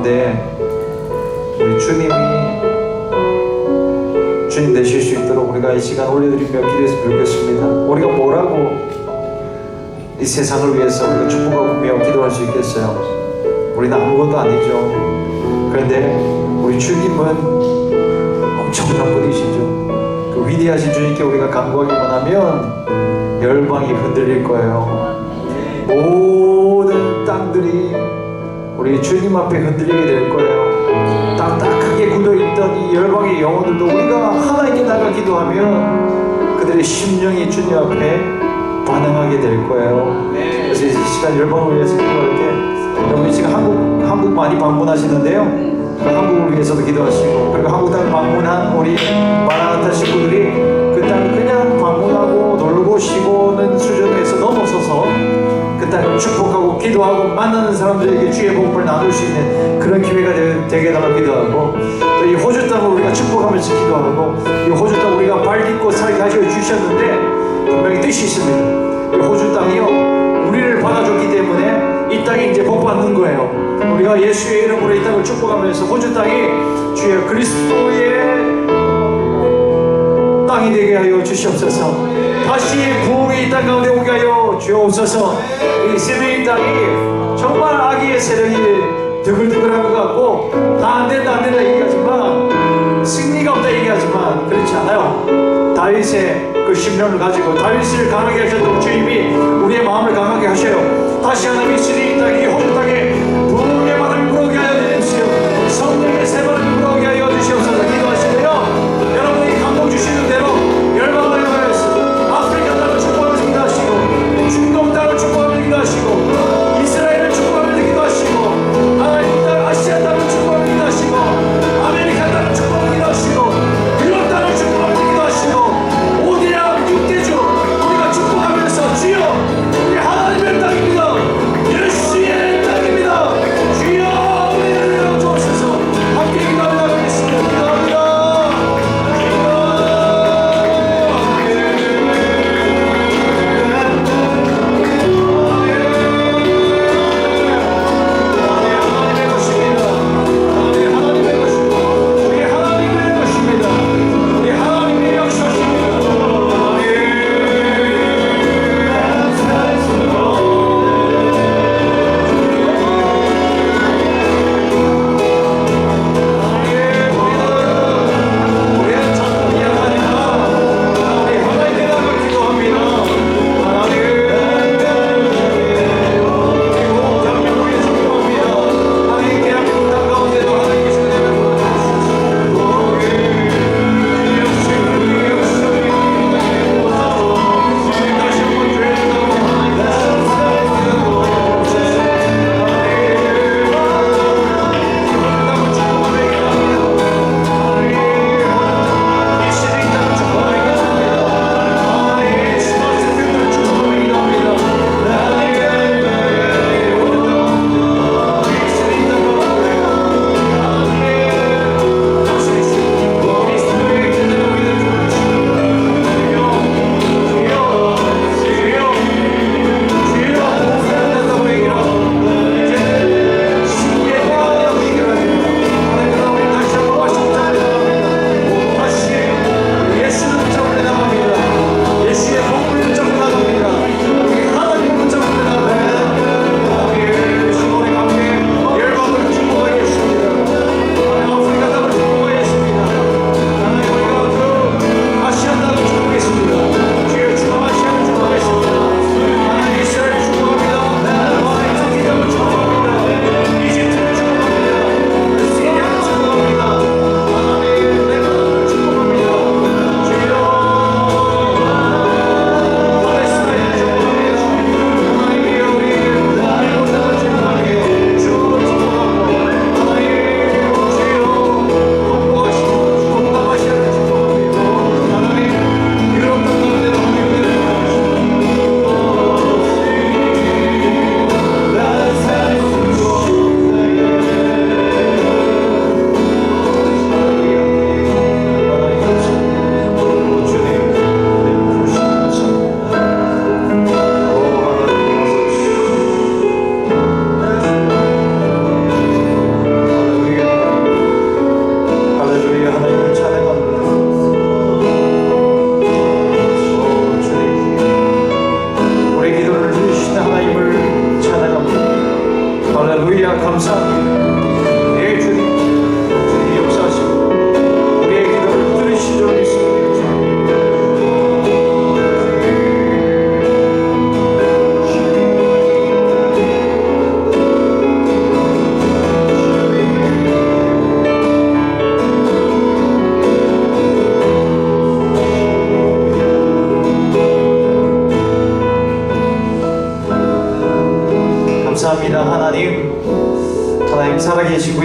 S2: 가운데 우리 주님 되실 수 있도록 우리가 이 시간 올려드리며 기도했으면 좋겠습니다. 우리가 뭐라고 이 세상을 위해서 우리가 축복하며 기도할 수 있겠어요? 우리는 아무것도 아니죠. 그런데 우리 주님은 엄청난 분이시죠. 그 위대하신 주님께 우리가 간구하기만 하면 열방이 흔들릴 거예요. 모든 땅들이 우리 주님 앞에 흔들리게 될 거예요. 딱딱하게 굳어있던 이 열방의 영혼들도 우리가 하나님께 나가 기도하면 그들의 심령이 주님 앞에 반응하게 될 거예요. 그래서 이 시간 열방을 위해서 기도할 때 여러분 지금 한국 많이 방문하시는데요. 그 한국을 위해서도 기도하시고, 그리고 한국 땅을 방문한 우리 마라나타 식구들이 그 땅을 그냥 방문하고 놀고 쉬고는 수준에서 넘어서서 그 땅을 축복하고 기도하고 만나는 사람들에게 주의 복음을 나눌 수 있는 그런 기회가 되게 해달라고 기도하고, 또 이 호주 땅을 우리가 축복하면서 기도하고, 이 호주 땅 우리가 발 딛고 살게 하셔 주셨는데 분명히 뜻이 있습니다. 이 호주 땅이요, 우리를 받아줬기 때문에 이 땅이 이제 복 받는 거예요. 우리가 예수의 이름으로 이 땅을 축복하면서 호주 땅이 주의 그리스도의 땅이 되게 하여 주시옵소서. 다시 부흥이 이 땅 가운데 오게 하여 주옵소서. 이 세메인 땅이 정말 악의 세력이 드글드글한 것 같고 다 안된다 얘기하지만, 승리가 없다 얘기하지만 그렇지 않아요. 다윗의 그 심령을 가지고 다윗을 강하게 하셨던 주님이 우리의 마음을 강하게 하셔요. 다시 하나님이 세메인 땅이 호주 땅에 부흥의 바람이 불어오게 하여 주시오. 성령의 새바람이 불어오게 하여 주시옵소서. 기도하시고요, 여러분이 감동 주시는 대로 열방을 향하여서 아프리카 땅을 축복하면서 기도하시고, 중동 땅을 축복하면서 기도하시고, 이스라엘을 축복하면서 기도하시고, 하나님 땅 아시아 땅을 축복하면서 기도하시고, 아메리카 땅을 축복하면서 기도하시고, 유럽 땅을 축복하면서 기도하시고, 오대양 육대주 우리가 축복하면서 주여 우리 하나님의 땅입니다. 예수의 땅입니다.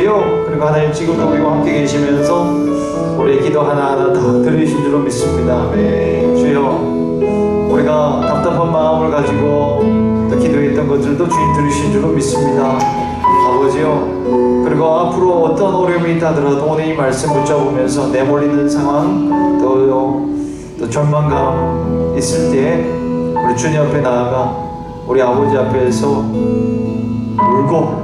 S2: 믿으시고요. 그리고 하나님 지금도 우리와 함께 계시면서 우리의 기도 하나하나 다 들으신 줄로 믿습니다. 주여, 우리가 답답한 마음을 가지고 또 기도했던 것들도 주님 들으신 줄로 믿습니다. 아버지요, 그리고 앞으로 어떤 어려움이 있다더라도 오늘 이 말씀 붙잡으면서 내몰리는 상황, 또 절망감 있을 때 우리 주님 앞에 나아가 우리 아버지 앞에서 울고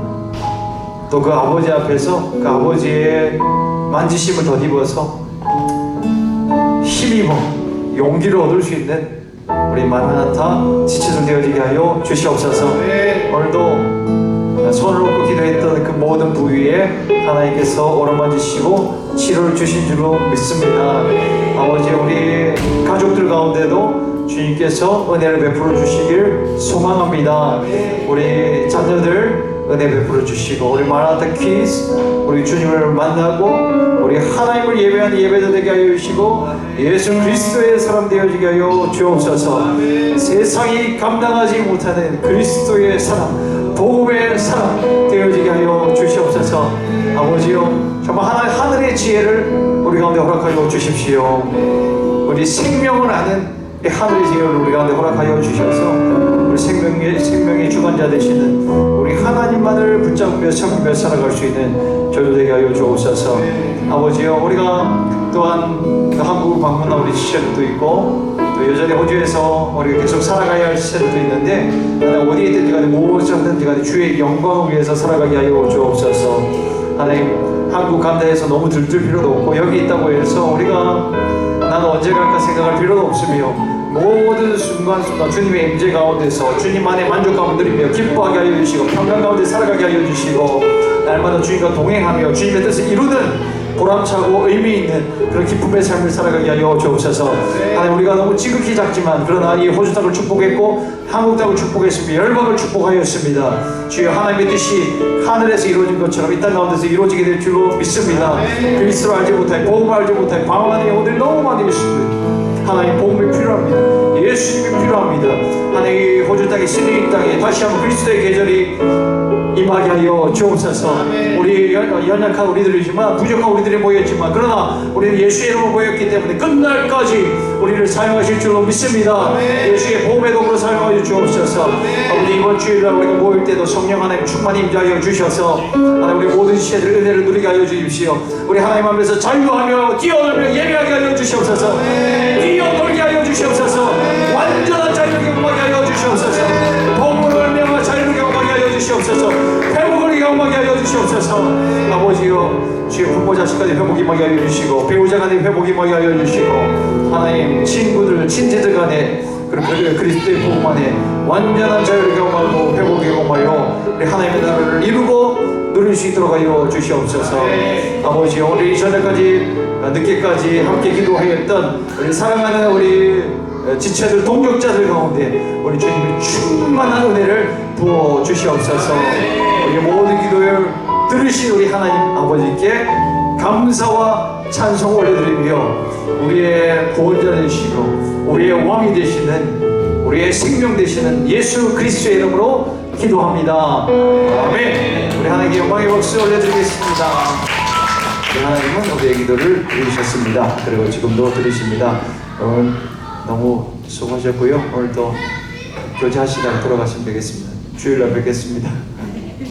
S2: 또 그 아버지 앞에서 그 아버지의 만지심을 덧입어서 힘입어 용기를 얻을 수 있는 우리 마라나타 지체들 되어지게 하여 주시옵소서. 오늘도 손을 놓고 기도했던 그 모든 부위에 하나님께서 오르만지시고 치료를 주신 줄로 믿습니다. 아버지, 우리 가족들 가운데도 주님께서 은혜를 베풀어 주시길 소망합니다. 우리 자녀들 은혜 베풀어 주시고 우리 마라나타 키즈 우리 주님을 만나고 우리 하나님을 예배하는 예배자 되게 하여 주시고 예수 그리스도의 사람 되어지게 하여 주옵소서. 세상이 감당하지 못하는 그리스도의 사람, 복음의 사람 되어지게 하여 주시옵소서. 아버지요, 정말 하늘의 지혜를 우리 가운데 허락하여 주십시오. 우리 생명을 아는 이 하늘의 지혜를 우리 가운데 허락하여 주셔서 우리 생명의 주관자 되시는 우리 하나님만을 붙잡으며 섬기며 살아갈 수 있는 저도 되게 하여 주옵소서. 아버지요, 우리가 또한 한국을 방문한 우리 지체들도 있고 또 여전히 호주에서 우리가 계속 살아가야 할 지체들도 있는데 나는 어디에 있든지 간에 무엇이든지 간에 주의 영광을 위해서 살아가게 하여 주옵소서. 하나님, 한국 간다해서 너무 들뜰 필요도 없고 여기 있다고 해서 우리가 나는 언제 갈까 생각할 필요도 없으며 모든 순간순간 주님의 임재 가운데서 주님만의 만족감을 누리며 기뻐하게 하여 주시고 평강 가운데 살아가게 하여 주시고 날마다 주님과 동행하며 주님의 뜻을 이루는 보람차고 의미 있는 그런 기쁨의 삶을 살아가게 하여 주옵소서. 하나님, 우리가 너무 지극히 작지만 그러나 이 호주 땅을 축복했고 한국 땅을 축복했으며 열방을 축복하였습니다. 주여, 하나님의 뜻이 하늘에서 이루어진 것처럼 이 땅 가운데서 이루어지게 될 줄로 믿습니다. 그리스도를 알지 못해 복음을 알지 못해 방황하는 영혼들이 너무 많이 있습니다. 하나님, 복음이 필요합니다. 예수님이 필요합니다. 하나님, 이 호주 땅의 시드니 땅에 다시 한번 그리스도의 계절이 임하게 하여 주옵소서. 우리 연약한 우리들이지만 부족한 우리들이 모였지만 그러나 우리는 예수의 이름으로 모였기 때문에 끝날까지 우리를 사용하실 줄로 믿습니다. 예수의 보험의 도구로 사용하여 주옵소서. 아버지, 이번 주일날 우리가 모일 때도 성령 하나님 충만히 임재하여 주셔서 하나님, 우리 모든 시체들 은혜를 누리게 하여 주십시오. 우리 하나님 앞에서 자유하며 뛰어놀며 예배하게 하여 주시옵소서. 뛰어놀게 하여 주시옵소서. 완전한 자유를 경험하게 하여 주시옵소서. 복음을 명하 자유를 경험하게 하여 주시옵소서. 회복을 경험하게 하여 주시옵소서. 아버지요, 주의 부모 자식까지 회복이 임하게 하여 주시고 배우자 간에 회복이 임하게 하여 주시고 하나님, 친구들 친지들 간에 그리스도의 복음 안에 완전한 자유를 경험하고 회복을 경험하여 우리 하나님의 나라를 이루고 누릴 수 있도록 하여 주시옵소서. 아버지요, 우리 이 저녁까지 늦게까지 함께 기도하였던 우리 사랑하는 우리 지체들 동역자들 가운데 우리 주님의 충만한 은혜를 부어 주시옵소서. 우리 모든 기도를 들으신 우리 하나님 아버지께 감사와 찬송 올려드리며 우리의 구원자 되시고 우리의 왕이 되시는 우리의 생명 되시는 예수 그리스도의 이름으로 기도합니다. 아멘. 우리 하나님께 영광의 박수 올려드리겠습니다. 우리 하나님은 우리의 기도를 들으셨습니다. 그리고 지금도 들으십니다. 여러분 너무 수고하셨고요. 오늘도 교제하시다가 돌아가시면 되겠습니다. 주일날 뵙겠습니다.